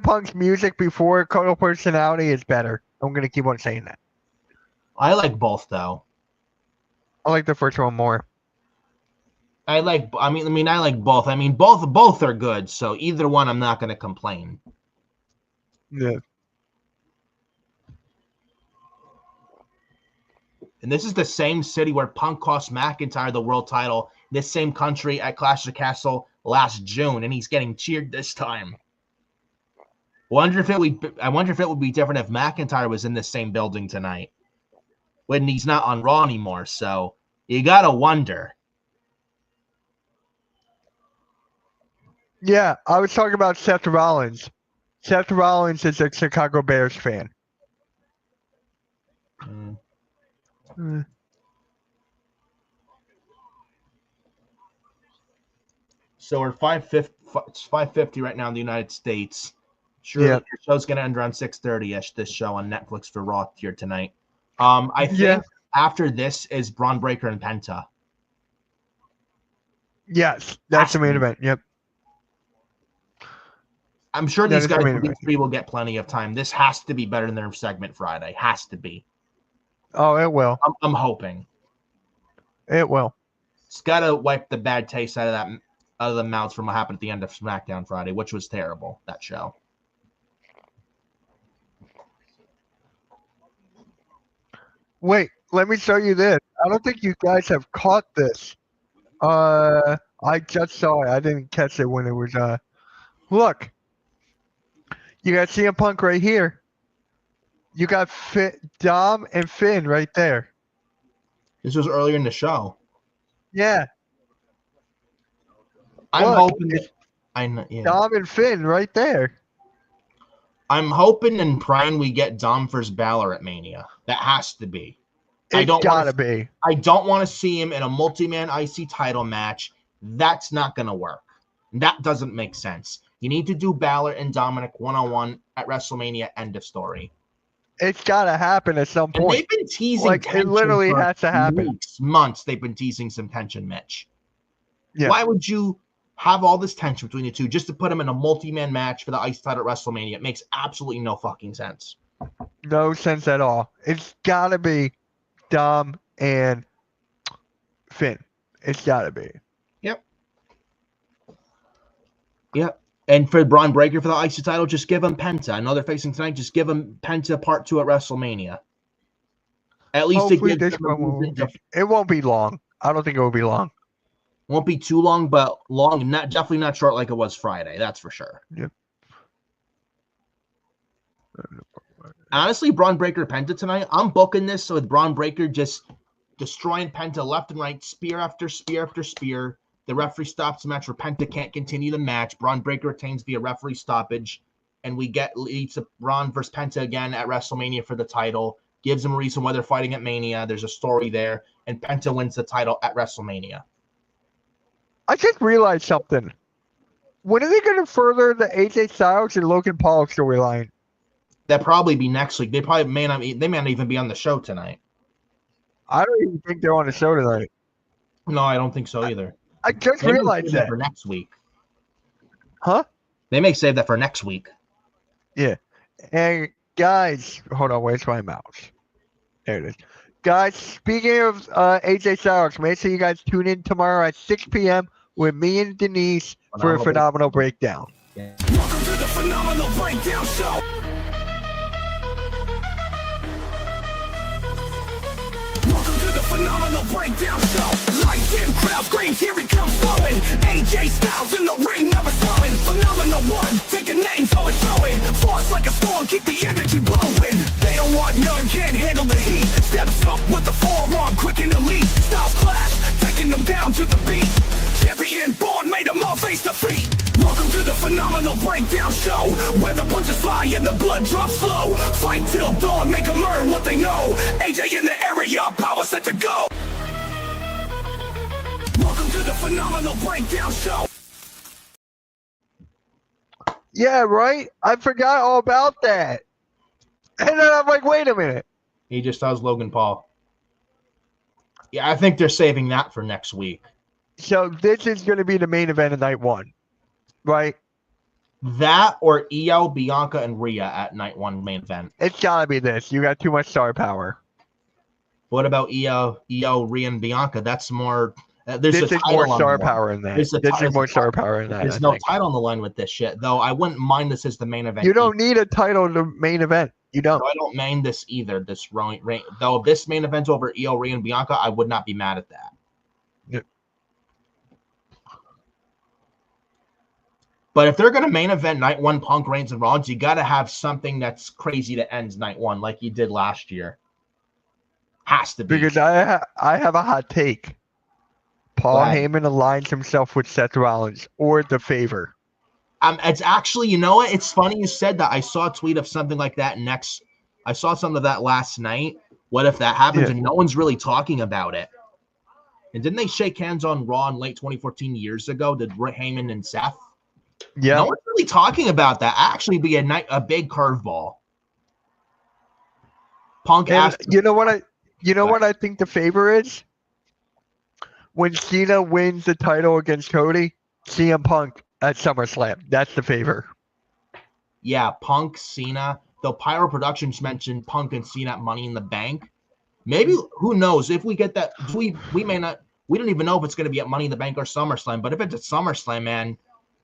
Punk's music before Total Personality is better. I'm gonna keep on saying that. I like both though. I like the first one more. I like both. I mean, both are good. So either one, I'm not gonna complain. Yeah. And this is the same city where Punk cost McIntyre the world title. This same country at Clash of the Castle last June, and he's getting cheered this time. I wonder if it would be different if McIntyre was in the same building tonight when he's not on Raw anymore. So you gotta wonder. Yeah, I was talking about Seth Rollins. Seth Rollins is a Chicago Bears fan. So we're 550. It's 5:50 right now in the United States. Sure, your show's gonna end around 6:30ish. This show on Netflix for Raw here tonight. I think after this is Braun Breaker and Penta. Yes, that's the main event. Yep. I'm sure these three will get plenty of time. This has to be better than their segment Friday. Has to be. Oh, it will. I'm hoping. It will. It's got to wipe the bad taste out of the mouths from what happened at the end of SmackDown Friday, which was terrible, that show. Wait, let me show you this. I don't think you guys have caught this. I just saw it. I didn't catch it when it was look. You got CM Punk right here. You got Dom and Finn right there. This was earlier in the show. Yeah. I'm hoping Dom and Finn right there. I'm hoping and praying we get Dom versus Balor at Mania. That has to be. I don't want to see him in a multi-man IC title match. That's not going to work. That doesn't make sense. You need to do Balor and Dominic one-on-one at WrestleMania. End of story. It's got to happen at some point. And they've been teasing it literally has to happen. Weeks, months they've been teasing some tension, Mitch. Yeah. Why would you have all this tension between the two just to put them in a multi-man match for the IC title at WrestleMania? It makes absolutely no fucking sense. No sense at all. It's got to be Dom and Finn. It's got to be. Yep. And for Braun Breaker for the IC title, just give him Penta. I know they're facing tonight. Just give him Penta Part 2 at WrestleMania. At least it Hopefully gives this them a promo reason to. it won't be long. I don't think it will be long. Won't be too long, but long. Not definitely not short like it was Friday. That's for sure. Yep. Honestly, Braun Breaker Penta tonight. I'm booking this with Braun Breaker just destroying Penta left and right, spear after spear after spear. The referee stops the match where Penta can't continue the match. Braun Breaker retains via referee stoppage, and we get leads to Braun versus Penta again at WrestleMania for the title. Gives him a reason why they're fighting at Mania. There's a story there, and Penta wins the title at WrestleMania. I just realized something. When are they going to further the AJ Styles and Logan Paul storyline? That'll probably be next week. They may not even be on the show tonight. I don't even think they're on the show tonight. No, I don't think so either. I just They may realized save that. for next week. Huh? They may save that for next week. Yeah. And guys, hold on, where's my mouse? There it is. Guys, speaking of AJ Styles, make sure you guys tune in tomorrow at 6 p.m. with me and Denise for a phenomenal breakdown. Yeah. Welcome to the Phenomenal Breakdown Show. Welcome to the Phenomenal Breakdown Show. Lights in, crowd screams, here he comes flowing. AJ Styles in the ring, never slowing. Phenomenal one, taking names, always throwing. Force like a storm, keep the energy blowing. They don't want none, can't handle the heat. Steps up with the forearm, quick and elite. Styles clash, taking them down to the beat. Champion born, made them all face defeat. Welcome to the Phenomenal Breakdown Show, where the punches fly and the blood drops slow. Fight till dawn, make them learn what they know. AJ in the area, power set to go. Welcome to the Phenomenal Breakdown Show. Yeah, right? I forgot all about that. And then I'm like, wait a minute. He just does Logan Paul. Yeah, I think they're saving that for next week. So this is going to be the main event of night one, right? That or Io, Bianca, and Rhea at night one main event. It's got to be this. You got too much star power. What about Io, Rhea, and Bianca? That's more. This is more star power in that. This is more star power in that. There's no title on the line with this shit, though. I wouldn't mind this as the main event. You don't need a title in the main event. You don't. So I don't mind this either. This though, if this main event's over Io, Rhea, and Bianca, I would not be mad at that. Yeah. But if they're going to main event night one Punk, Reigns, and Rollins, you got to have something that's crazy to end night one like you did last year. Has to be. Because I have a hot take. Paul Heyman aligns himself with Seth Rollins or the favor. It's actually, you know what? It's funny you said that. I saw a tweet of something like that I saw something of that last night. What if that happens and no one's really talking about it? And didn't they shake hands on Raw in late 2014 years ago? Did Heyman and Seth? Yeah. No one's really talking about that. Actually, be a big curveball. Punk asked. You know what I think the favor is? When Cena wins the title against Cody, CM Punk at SummerSlam. That's the favor. Yeah, Punk, Cena. Though Pyro Productions mentioned Punk and Cena at Money in the Bank. Maybe, who knows? If we get that, we may not. We don't even know if it's going to be at Money in the Bank or SummerSlam. But if it's at SummerSlam, man,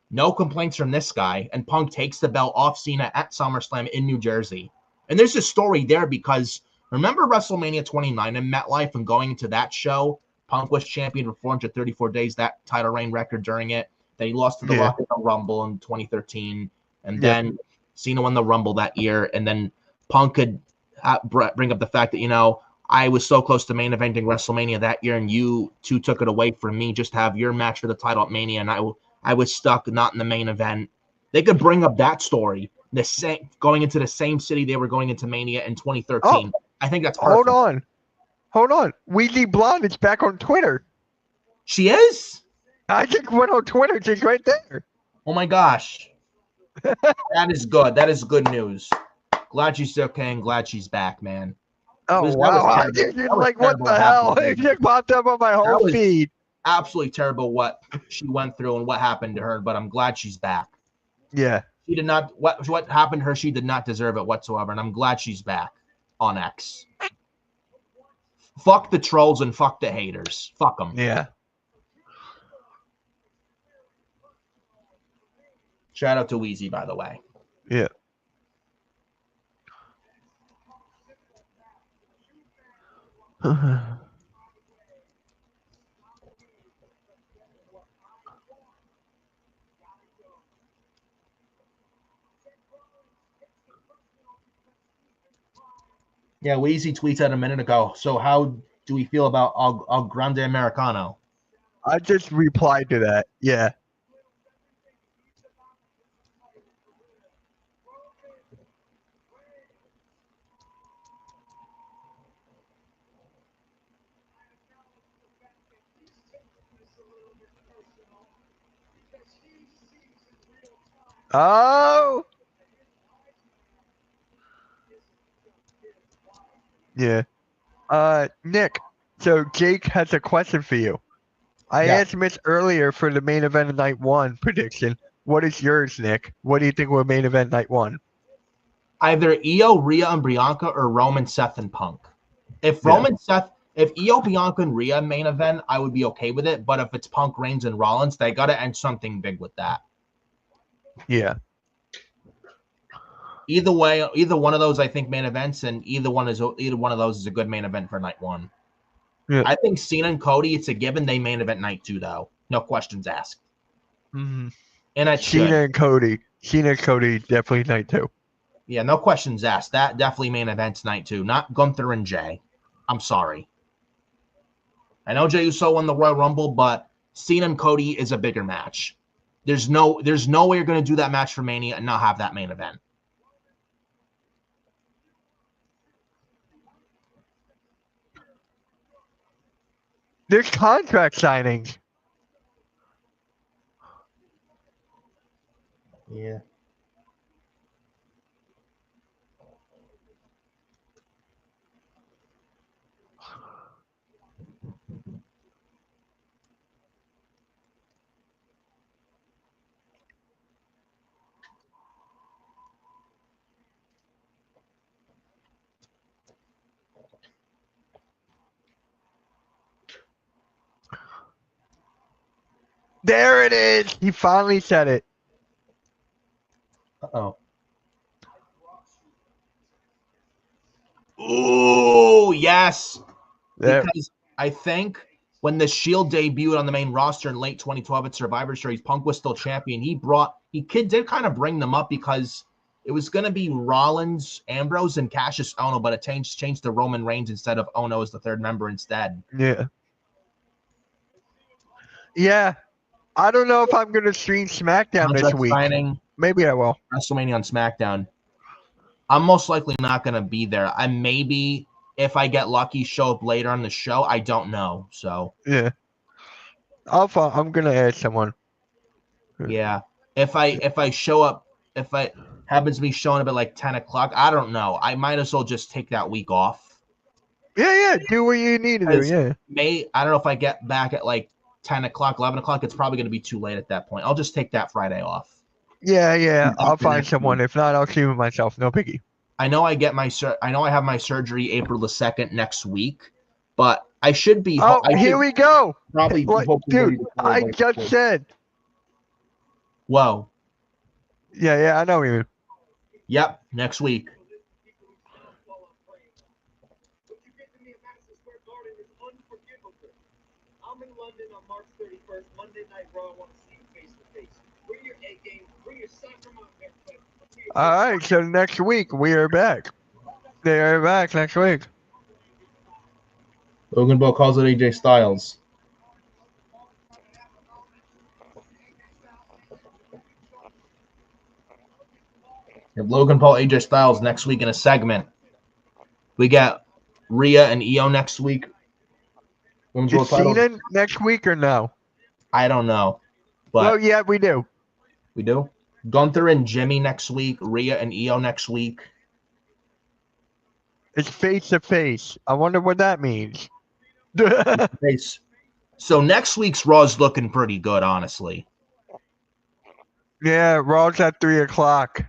no complaints from this guy. And Punk takes the belt off Cena at SummerSlam in New Jersey. And there's a story there because remember WrestleMania 29 in MetLife and going into that show? Punk was champion for 434 days, that title reign record during it. Then he lost to The Rock in the Rumble in 2013. And then Cena won the Rumble that year. And then Punk could bring up the fact that, I was so close to main eventing WrestleMania that year, and you two took it away from me just to have your match for the title at Mania, and I was stuck not in the main event. They could bring up that story, going into the same city they were going into Mania in 2013. I think that's perfect. Hold on. Weezy Blonde is back on Twitter. She is? I just went on Twitter. She's right there. Oh, my gosh. That is good. That is good news. Glad she's okay and glad she's back, man. Oh, wow. Like, what the hell? It just popped up on my whole feed. Absolutely terrible what she went through and what happened to her, but I'm glad she's back. Yeah. She did not, what happened to her, she did not deserve it whatsoever, and I'm glad she's back on X. Fuck the trolls and fuck the haters. Fuck them. Yeah. Shout out to Weezy, by the way. Yeah. Yeah, Weezy tweets out a minute ago. So how do we feel about Al Grande Americano? I just replied to that. Yeah. Oh. Yeah. Nick. So Jake has a question for you. I Yeah. asked Mitch earlier for the main event of night 1 prediction. What is yours, Nick? What do you think will main event night 1? Either Io, Rhea, and Bianca, or Roman, Seth, and Punk. If Yeah. if Io, Bianca, and Rhea main event, I would be okay with it. But if it's Punk, Reigns, and Rollins, they got to end something big with that. Yeah. Either way, either one of those, I think, main events, and either one of those is a good main event for night 1. Yeah. I think Cena and Cody, it's a given they main event night 2, though. No questions asked. Mm-hmm. And it should. Cena and Cody. Cena and Cody definitely night 2. Yeah, no questions asked. That definitely main events night 2. Not Gunther and Jay. I'm sorry. I know Jey Uso won the Royal Rumble, but Cena and Cody is a bigger match. There's no way you're going to do that match for Mania and not have that main event. There's contract signings. Yeah. There it is. He finally said it. Uh-oh. Ooh, yes. There. Because I think when the Shield debuted on the main roster in late 2012 at Survivor Series, Punk was still champion. He did kind of bring them up because it was going to be Rollins, Ambrose, and Cassius Ohno, but it changed to Roman Reigns instead of Ohno as the third member instead. Yeah. Yeah. I don't know if I'm going to stream SmackDown this week. Signing Maybe I will. WrestleMania on SmackDown. I'm most likely not going to be there. I maybe, if I get lucky, show up later on the show. I don't know. So Yeah. I'm going to add someone. yeah, if I show up, if I happens to be showing up at like 10 o'clock, I don't know. I might as well just take that week off. Yeah. Do what you need to do. Yeah. I don't know if I get back at like 10 o'clock, 11 o'clock. It's probably going to be too late at that point. I'll just take that Friday off. Yeah. I'll find someone. Week. If not, I'll stream it myself. No biggie. I know I have my surgery April the 2nd next week, but I should be. Here we go. Probably, dude. I just said. Whoa. Yeah. I know you. Yep. Next week. I'm in London on March 31st, Monday Night Raw. I want to see you face to face. Bring your A game, bring your soccer mom there. All right, so next week we are back. They are back next week. Logan Paul calls it AJ Styles. Logan Paul, AJ Styles next week in a segment. We got Rhea and Io next week. Is Cena next week or no? I don't know. But well, yeah, we do. We do? Gunther and Jimmy next week. Rhea and Io next week. It's face to face. I wonder what that means. So next week's Raw's looking pretty good, honestly. Yeah, Raw's at 3 o'clock.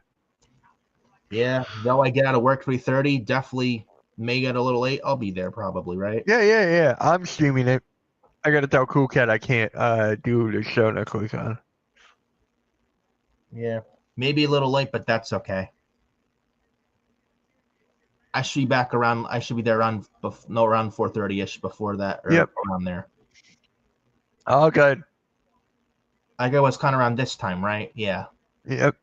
Yeah, though I get out of work 3:30, definitely may get a little late. I'll be there probably, right? Yeah. I'm streaming it. I gotta tell Cool Cat I can't do the show next week on. Yeah, maybe a little late, but that's okay. I should be back around. I should be there around 4:30ish before that, or Yep. around there. All good. I go was kind of around this time, right? Yeah. Yep.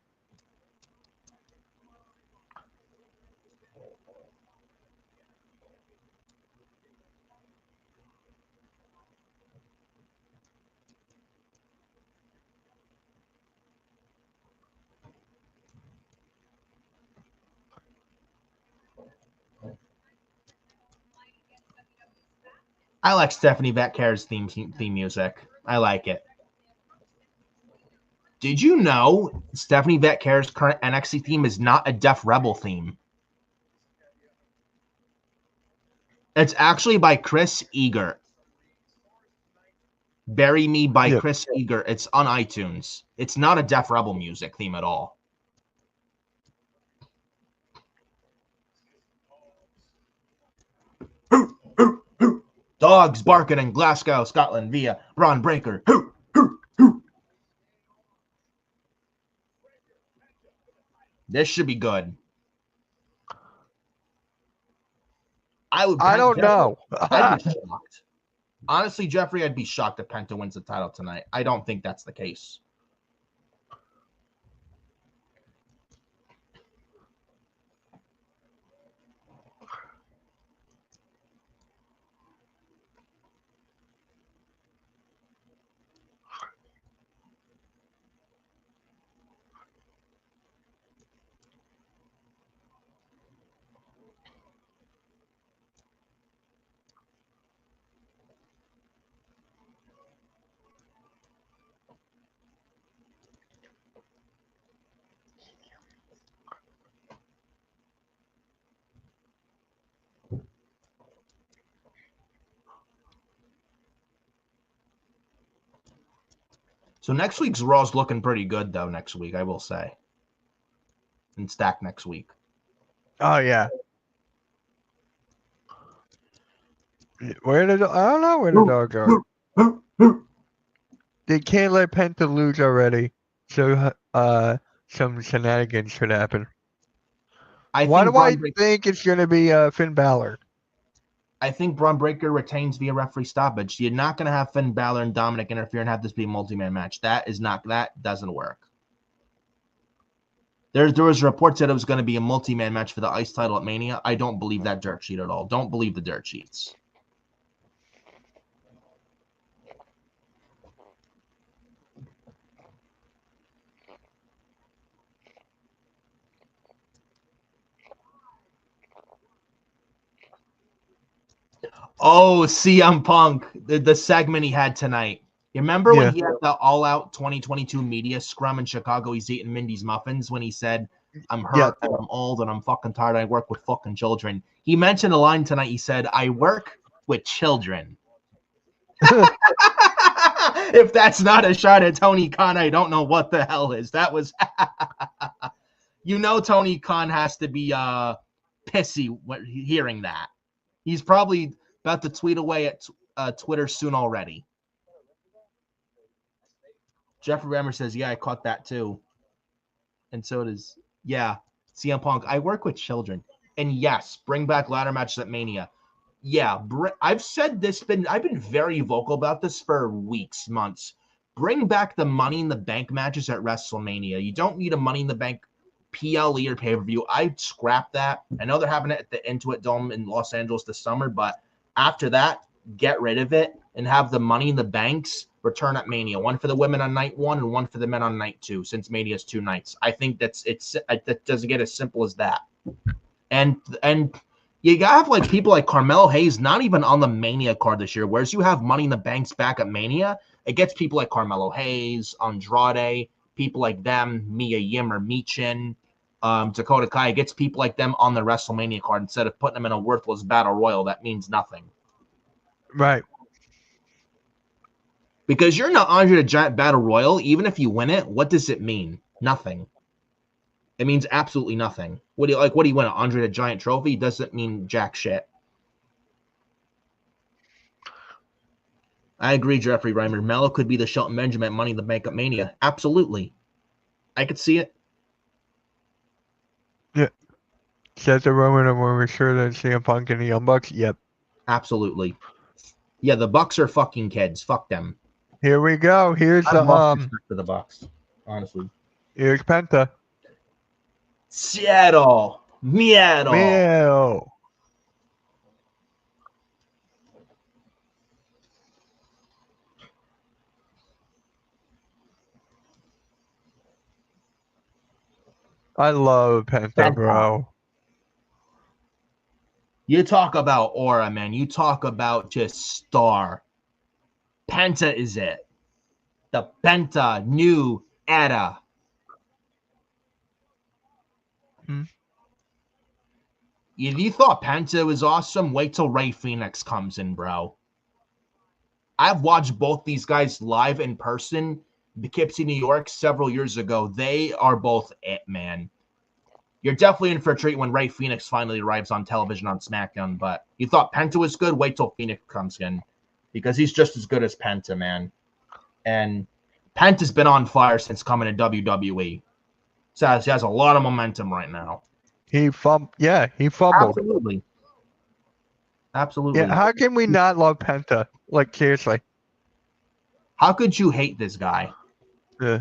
I like Stephanie Batcare's theme music. I like it. Did you know Stephanie Batcare's current NXT theme is not a Def Rebel theme? It's actually by Chris Eager. Bury Me by Yep. Chris Eager. It's on iTunes. It's not a Def Rebel music theme at all. Dogs barking in Glasgow, Scotland via Braun Breaker. This should be good. I don't know. I'd be shocked. Honestly, Jeffrey, I'd be shocked if Penta wins the title tonight. I don't think that's the case. So next week's Raw's looking pretty good, though, next week, I will say. And stack next week. Oh, yeah. Where did I don't know where the dog go. They can't let Penta lose already. So some shenanigans should happen. Why do I think it's going to be Finn Balor? I think Braun Breaker retains via referee stoppage. You're not going to have Finn Balor and Dominic interfere and have this be a multi-man match. That doesn't work. There was reports that it was going to be a multi-man match for the ICE title at Mania. I don't believe that dirt sheet at all. Don't believe the dirt sheets. Oh, CM Punk, the segment he had tonight. You remember when he had the all-out 2022 media scrum in Chicago? He's eating Mindy's muffins when he said, I'm hurt and I'm old and I'm fucking tired. I work with fucking children. He mentioned a line tonight. He said, I work with children. If that's not a shot at Tony Khan, I don't know what the hell is. That was, Tony Khan has to be pissy hearing that. He's probably about to tweet away at Twitter soon already. Jeffrey Rammer says, yeah, I caught that too. And so does, CM Punk. I work with children. And yes, bring back ladder matches at Mania. Yeah, I've said this, I've been very vocal about this for weeks, months. Bring back the Money in the Bank matches at WrestleMania. You don't need a Money in the Bank PLE or pay-per-view. I'd scrap that. I know they're having it at the Intuit Dome in Los Angeles this summer, but after that, get rid of it and have the Money in the Banks return at Mania. One for the women on night 1 and one for the men on night 2, since Mania's 2 nights. I think that doesn't get as simple as that. And you gotta have like people like Carmelo Hayes not even on the Mania card this year. Whereas you have Money in the Banks back at Mania, it gets people like Carmelo Hayes, Andrade, people like them, Mia Yim or Michin, Dakota Kai. It gets people like them on the WrestleMania card instead of putting them in a worthless battle royal that means nothing. Right. Because you're not Andre the Giant battle royal, even if you win it, what does it mean? Nothing. It means absolutely nothing. What do you win? An Andre the Giant trophy? Doesn't mean jack shit. I agree, Jeffrey Reimer. Mello could be the Shelton Benjamin Money in the Bank at Mania. Absolutely. I could see it. Yeah. Says the Roman are more mature than CM Punk and the Young Bucks. Yep. Absolutely. Yeah, the Bucks are fucking kids. Fuck them. Here we go. Here's I the love respect for the Bucks, honestly. Here's Penta. Seattle. Miedo. Meow. I love Penta, bro. You talk about aura, man. You talk about just star. Penta is it. The Penta new era. If you thought Penta was awesome, wait till Ray Phoenix comes in, bro. I've watched both these guys live in person, Poughkeepsie, New York, several years ago. They are both it, man. You're definitely in for a treat when Ray Phoenix finally arrives on television on SmackDown. But you thought Penta was good? Wait till Phoenix comes in, because he's just as good as Penta, man. And Penta's been on fire since coming to WWE. So he has a lot of momentum right now. He fumbled. Absolutely. Absolutely. Yeah, how can we not love Penta? Like, seriously. How could you hate this guy? Yeah.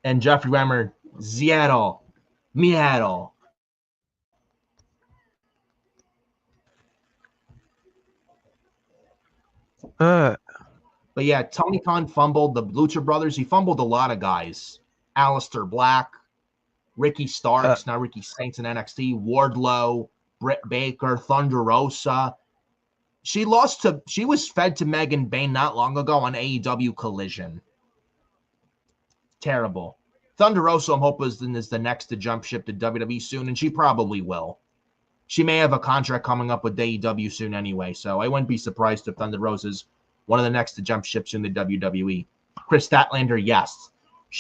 And Jeffrey Reimer, Seattle, Meattle. But yeah, Tony Khan fumbled the Lucha Brothers. He fumbled a lot of guys. Aleister Black, Ricky Starks, now Ricky Saints in NXT, Wardlow, Britt Baker, Thunder Rosa. She was fed to Megan Bayne not long ago on AEW Collision. Terrible. Thunder Rosa, I'm hoping, is the next to jump ship to WWE soon, and she probably will. She may have a contract coming up with AEW soon anyway, so I wouldn't be surprised if Thunder Rosa's one of the next to jump ships in the WWE. Chris Statlander, yes.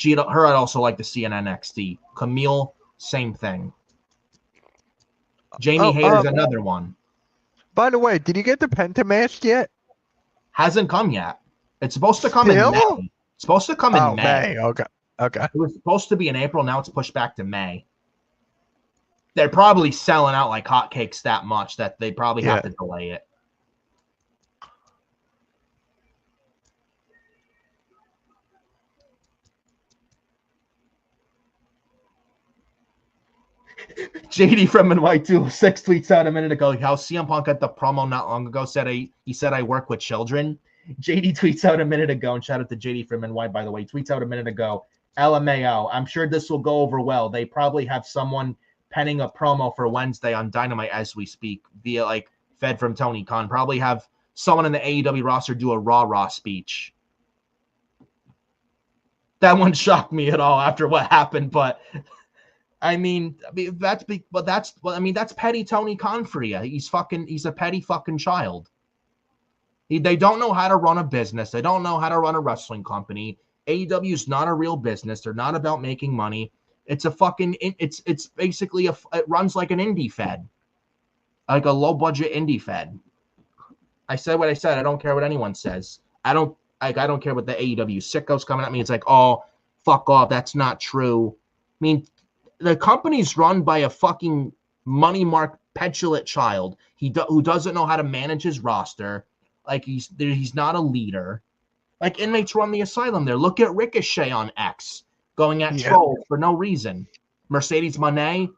Her I'd also like to see in NXT. Camille, same thing. Jamie Hayter's another one. By the way, did you get the Penta mask yet? Hasn't come yet. It's supposed to come in May. It's supposed to come in May. Okay. It was supposed to be in April. Now it's pushed back to May. They're probably selling out like hotcakes that much that they probably have to delay it. JD from NY206 tweets out a minute ago how CM Punk at the promo not long ago he said I work with children. JD tweets out a minute ago, and shout out to JD from NY, by the way, tweets out a minute ago, LMAO, I'm sure this will go over well. They probably have someone penning a promo for Wednesday on Dynamite as we speak via like fed from Tony Khan. Probably have someone in the AEW roster do a Raw speech. That one shocked me at all after what happened, but that's petty Tony Khan for you. He's a petty fucking child. They don't know how to run a business. They don't know how to run a wrestling company. AEW is not a real business. They're not about making money. It's basically it runs like an indie fed, like a low budget indie fed. I said what I said. I don't care what anyone says. I don't care what the AEW sickos coming at me. It's like, oh, fuck off. That's not true. I mean, the company's run by a fucking money mark petulant child who doesn't know how to manage his roster. Like he's not a leader. Like inmates run the asylum there. Look at Ricochet on X going at trolls for no reason. Mercedes Moné,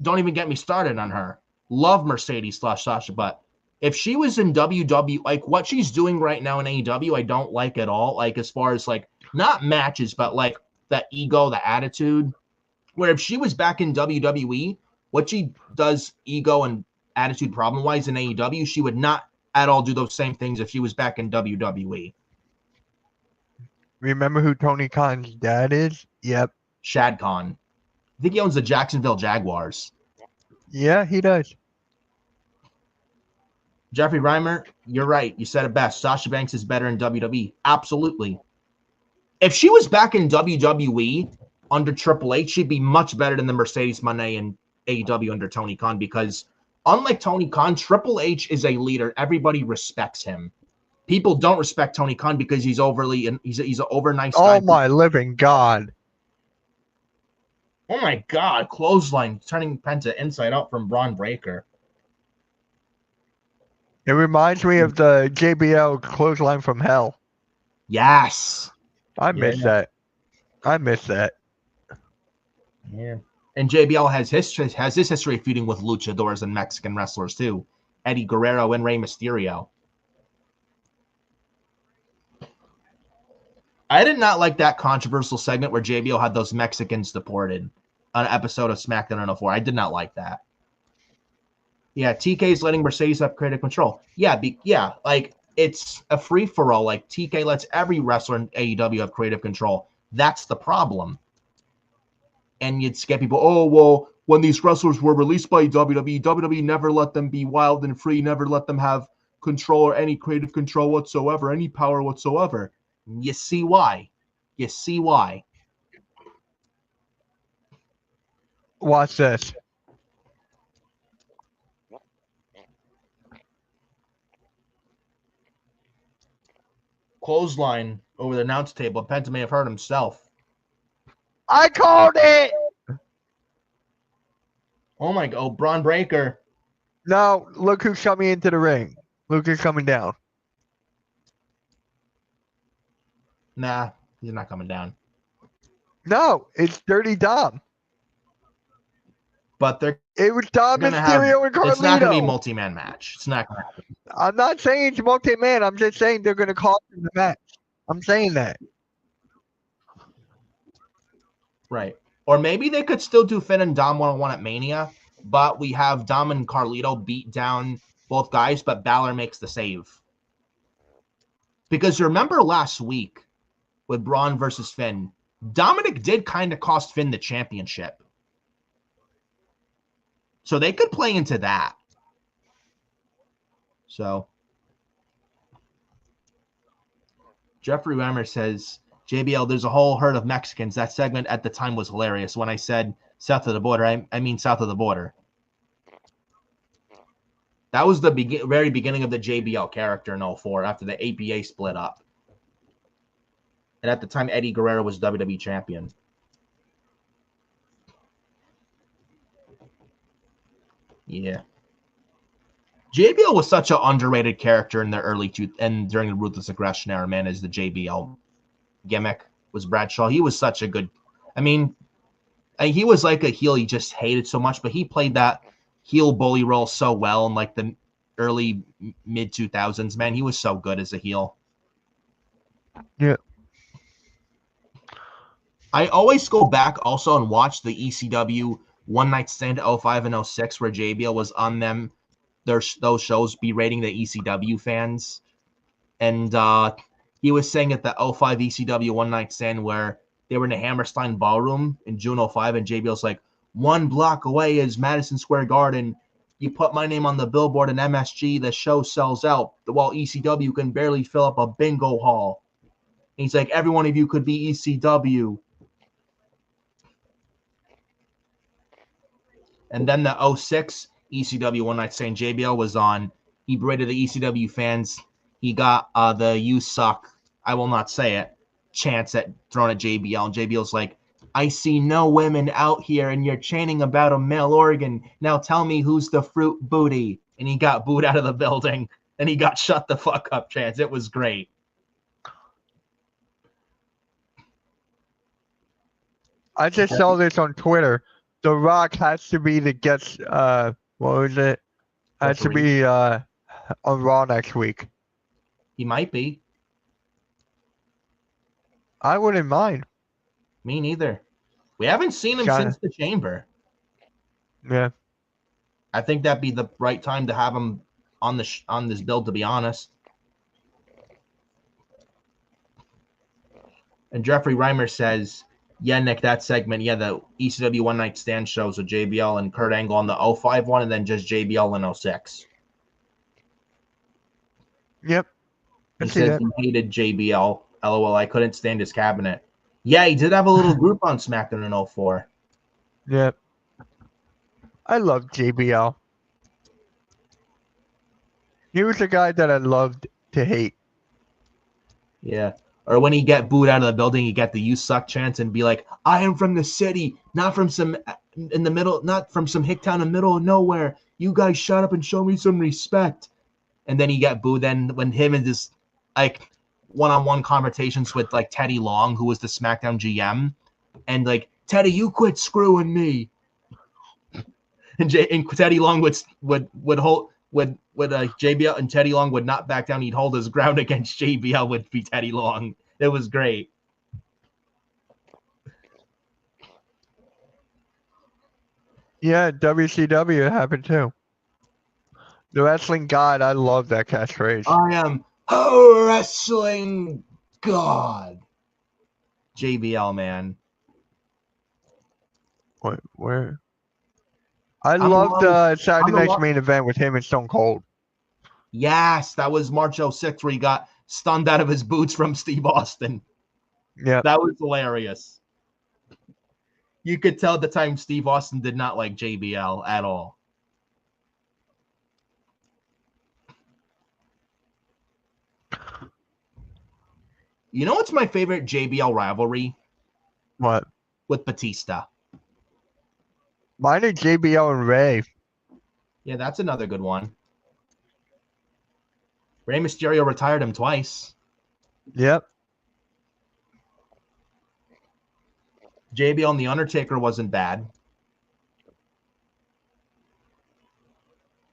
don't even get me started on her. Love Mercedes / Sasha, but if she was in WWE, like what she's doing right now in AEW, I don't like at all. Like as far as like not matches, but like the ego, the attitude. Where if she was back in WWE, what she does ego and attitude problem-wise in AEW, she would not at all do those same things if she was back in WWE. Remember who Tony Khan's dad is? Yep. Shad Khan. I think he owns the Jacksonville Jaguars. Yeah, he does. Jeffrey Reimer, you're right. You said it best. Sasha Banks is better in WWE. Absolutely. If she was back in WWE under Triple H, she'd be much better than the Mercedes Moné in AEW under Tony Khan, because unlike Tony Khan, Triple H is a leader. Everybody respects him. People don't respect Tony Khan because he's an over nice guy. Oh my living God. Oh my God! Clothesline turning Penta inside out from Braun Breaker. It reminds me of the JBL clothesline from hell. Yes. I miss that. I miss that. Yeah. And JBL has his history feuding with luchadors and Mexican wrestlers too. Eddie Guerrero and Rey Mysterio. I did not like that controversial segment where JBL had those Mexicans deported on an episode of SmackDown 04. I did not like that. Yeah, TK's letting Mercedes have creative control. Yeah, like it's a free for all. Like TK lets every wrestler in AEW have creative control. That's the problem. And you'd get people, oh, well, when these wrestlers were released by WWE never let them be wild and free, never let them have control or any creative control whatsoever, any power whatsoever. You see why. You see why. Watch this. Clothesline over the announce table. Penta may have hurt himself. I called it! Oh my God, Braun Breaker. No, look who's coming into the ring. Luke is coming down. Nah, he's not coming down. No, it's Dirty Dom. But they're It was Dom going to have. Mysterio and Carlito. It's not going to be a multi-man match. It's not going to happen. I'm not saying it's multi-man. I'm just saying they're going to call it the match. I'm saying that. Right. Or maybe they could still do Finn and Dom one-on-one at Mania, but we have Dom and Carlito beat down both guys, but Balor makes the save. Because you remember last week with Braun versus Finn, Dominic did kind of cost Finn the championship. So they could play into that. So Jeffrey Reimer says, JBL, there's a whole herd of Mexicans. That segment at the time was hilarious. When I said south of the border, I mean south of the border. That was the very beginning of the JBL character in 04 after the APA split up. And at the time, Eddie Guerrero was WWE champion. Yeah. JBL was such an underrated character in the and during the Ruthless Aggression era, man, as the JBL gimmick was Bradshaw. He was such a good, he was like a heel he just hated so much, but he played that heel bully role so well in like the early mid 2000s, man. He was so good as a heel. Yeah. I always go back also and watch the ECW One Night Stand 05 and 06 where JBL was on them. Those shows berating the ECW fans. And he was saying at the 05 ECW One Night Stand where they were in the Hammerstein Ballroom in June 05, and JBL's like, 1 block away is Madison Square Garden. You put my name on the billboard in MSG, the show sells out, while ECW can barely fill up a bingo hall. And he's like, every one of you could be ECW. And then the 06 ECW One Night Stand JBL was on. He berated the ECW fans. He got the "you suck, I will not say it" chants thrown at JBL. And JBL's like, I see no women out here and you're chanting about a male organ. Now tell me who's the fruit booty. And he got booed out of the building. And he got shut the fuck up chants. It was great. I just saw this on Twitter. The Rock has to be the guest. What was it? Has to be on Raw next week. He might be. I wouldn't mind. Me neither. We haven't seen him since the Chamber. Yeah. I think that'd be the right time to have him on this build, to be honest. And Jeffrey Reimer says, yeah, Nick, that segment, yeah, the ECW One Night Stand shows with JBL and Kurt Angle on the 05 one, and then just JBL in 06. Yep. He says he hated JBL. LOL, I couldn't stand his cabinet. Yeah, he did have a little group on SmackDown in 04. Yep. I love JBL. He was the guy that I loved to hate. Yeah. Or when he get booed out of the building, he get the "you suck" chants and be like, "I am from the city, not from some in the middle, not from some hick town in the middle of nowhere. You guys shut up and show me some respect." And then he got booed. Then when him and this like one-on-one conversations with like Teddy Long, who was the SmackDown GM, and like, "Teddy, you quit screwing me." And Teddy Long would JBL, and Teddy Long would not back down. He'd hold his ground against JBL. Would be Teddy Long. It was great. Yeah, WCW happened too. The wrestling god, I love that catchphrase. I am a wrestling god. JBL, man. Where? I loved Saturday I'm the Night's one- main event with him and Stone Cold. Yes, that was March 06th where he got stunned out of his boots from Steve Austin. Yeah. That was hilarious. You could tell at the time Steve Austin did not like JBL at all. You know what's my favorite JBL rivalry? What? With Batista. Mine are JBL and Ray. Yeah, that's another good one. Rey Mysterio retired him twice. Yep. JBL and The Undertaker wasn't bad.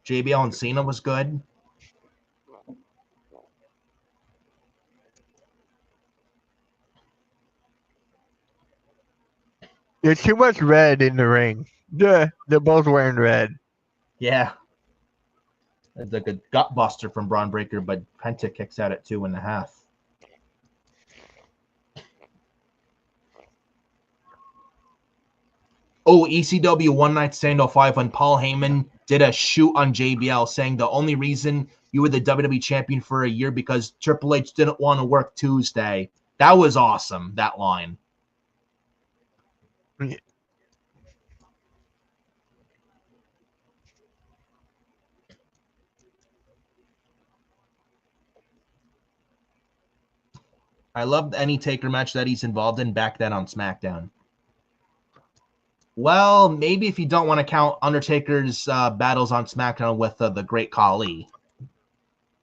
JBL and Cena was good. There's too much red in the ring. Yeah, they're both wearing red. Yeah. It's like a gut buster from Braun Breaker, but Penta kicks out at 2.5. Oh, ECW One Night Stand 05 when Paul Heyman did a shoot on JBL saying the only reason you were the WWE champion for a year because Triple H didn't want to work Tuesday. That was awesome, that line. I loved any Taker match that he's involved in back then on SmackDown. Well, maybe if you don't want to count Undertaker's battles on SmackDown with the Great Khali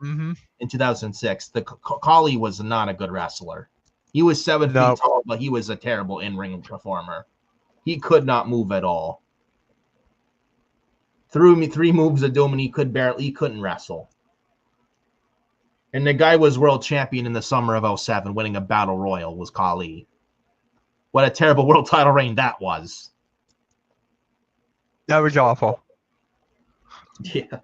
in 2006. The Khali was not a good wrestler. He was 7 feet tall, but he was a terrible in-ring performer. He could not move at all. Threw me 3 moves at him, and he couldn't wrestle. And the guy was world champion in the summer of 07, winning a battle royal, was Khali. What a terrible world title reign that was. That was awful. Yeah.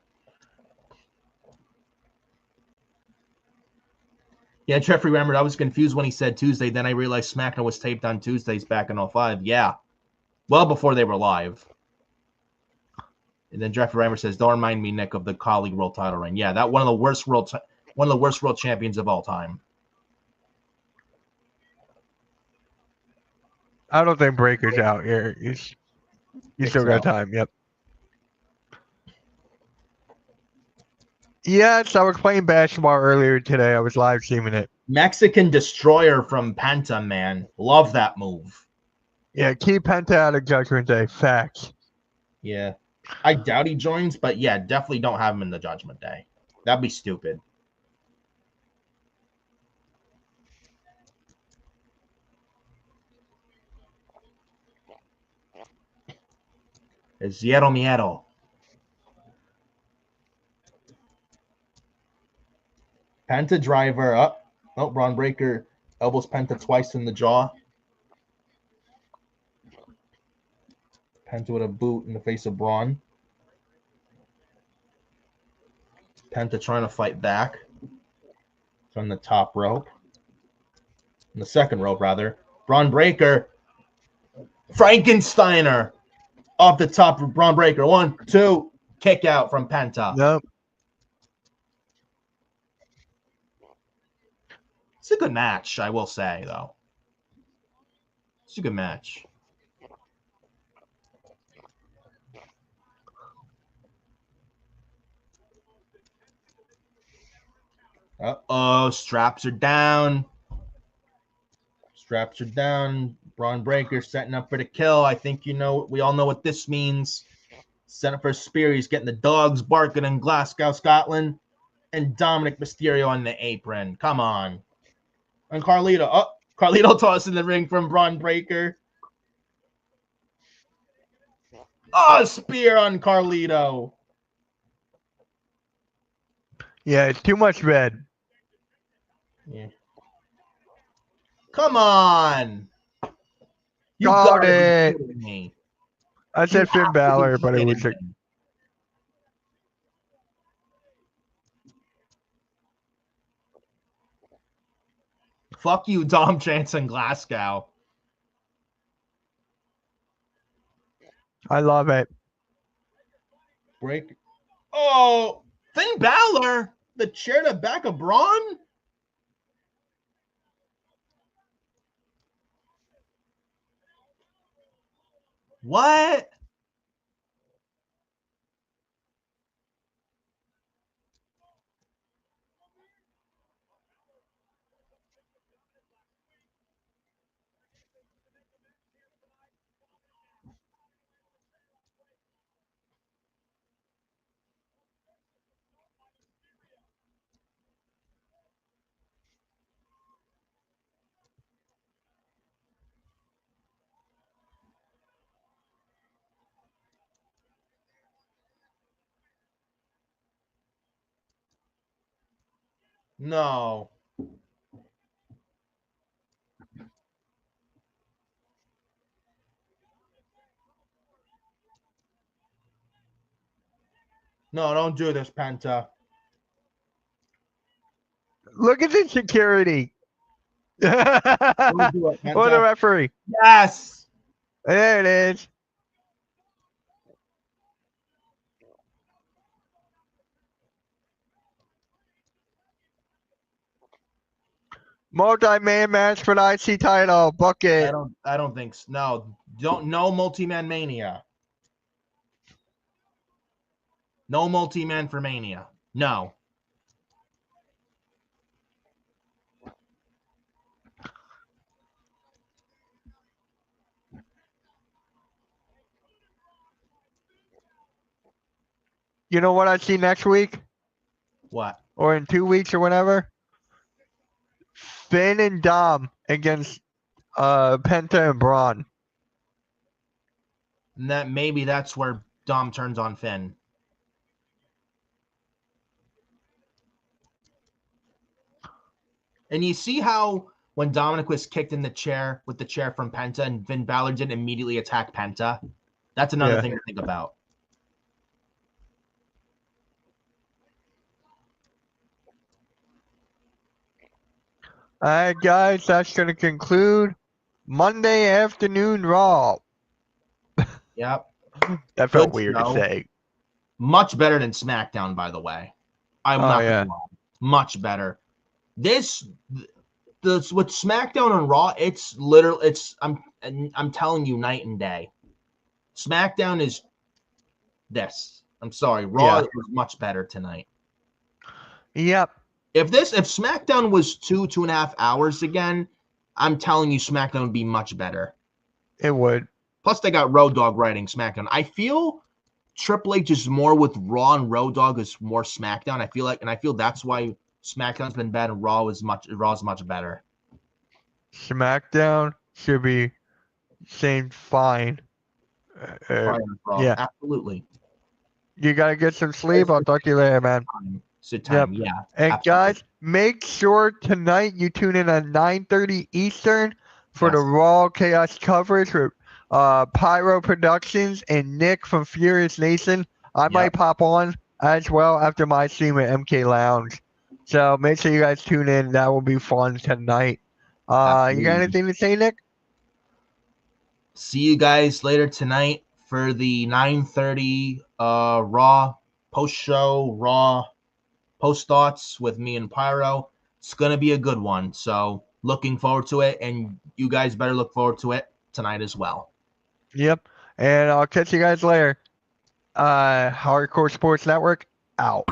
Yeah, Jeffrey remembered I was confused when he said Tuesday. Then I realized SmackDown was taped on Tuesdays back in 05. Yeah. Well before they were live. And then Jeffrey Reimer says, "Don't remind me, Nick, of the Khali world title reign." Yeah, that one of the worst world champions of all time. I don't think Breaker's out here. You still got time. Yep. Yes, I was playing basketball earlier today. I was live streaming it. Mexican Destroyer from Penta, man. Love that move. Yeah, keep Penta out of Judgment Day. Facts. Yeah. I doubt he joins, but yeah, definitely don't have him in the Judgment Day. That'd be stupid. It's Zero Miedo. Penta driver up. Oh, Braun Breaker elbows Penta twice in the jaw. Penta with a boot in the face of Braun. Penta trying to fight back from the top rope. In the second rope, rather. Braun Breaker. Frankensteiner. Off the top of Braun Breaker. 1, 2. Kick out from Penta. Nope. It's a good match, I will say, though. It's a good match. Uh-oh, straps are down. Straps are down. Braun Breaker setting up for the kill. I think we all know what this means. Set up for a spear. He's getting the dogs barking in Glasgow, Scotland. And Dominic Mysterio on the apron. Come on. And Carlito. Oh, Carlito toss in the ring from Braun Breaker. Oh, spear on Carlito. Yeah, it's too much red. Yeah. Come on. You Got gotta it. be kidding me. I said Finn Balor, but it was a... Fuck you, Dom Chance and Glasgow. I love it. Break. Oh, Finn Balor. The chair to back of Braun. What? No. No, don't do this, Penta. Look at the security. Don't do it, Penta. Or the referee. Yes. There it is. Multi-man match for the IC title. Bucket. I don't think so. No multi-man mania. No multi-man for Mania. No. You know what I see next week? What? Or in 2 weeks or whatever? Finn and Dom against Penta and Braun. And that's where Dom turns on Finn. And you see how when Dominic was kicked in the chair with the chair from Penta and Finn Balor didn't immediately attack Penta? That's another thing to think about. All right, guys, that's going to conclude Monday Afternoon Raw. Yep. That felt weird to say. Much better than SmackDown, by the way. I'm not gonna lie. Much better. This with SmackDown and Raw, it's literally I'm telling you night and day. SmackDown is this. I'm sorry, Raw was much better tonight. Yep. If SmackDown was 2.5 hours again, I'm telling you SmackDown would be much better. It would. Plus, they got Road Dogg writing SmackDown. I feel Triple H is more with Raw and Road Dogg is more SmackDown. I feel that's why SmackDown's been bad and Raw's much better. SmackDown should be saying fine. Yeah, absolutely. You gotta get some sleep. I'll talk to you later, man. Time. Yeah. And absolutely. guys, make sure tonight you tune in at 9:30 Eastern for the Raw Chaos coverage with Pyro Productions and Nick from Furious Nation. I might pop on as well after my stream at MK Lounge. So make sure you guys tune in. That will be fun tonight. You got anything to say, Nick? See you guys later tonight for the 9:30 Raw post-show, Raw post thoughts with me and Pyro. It's going to be a good one. So looking forward to it. And you guys better look forward to it tonight as well. Yep. And I'll catch you guys later. Hardcore Sports Network out.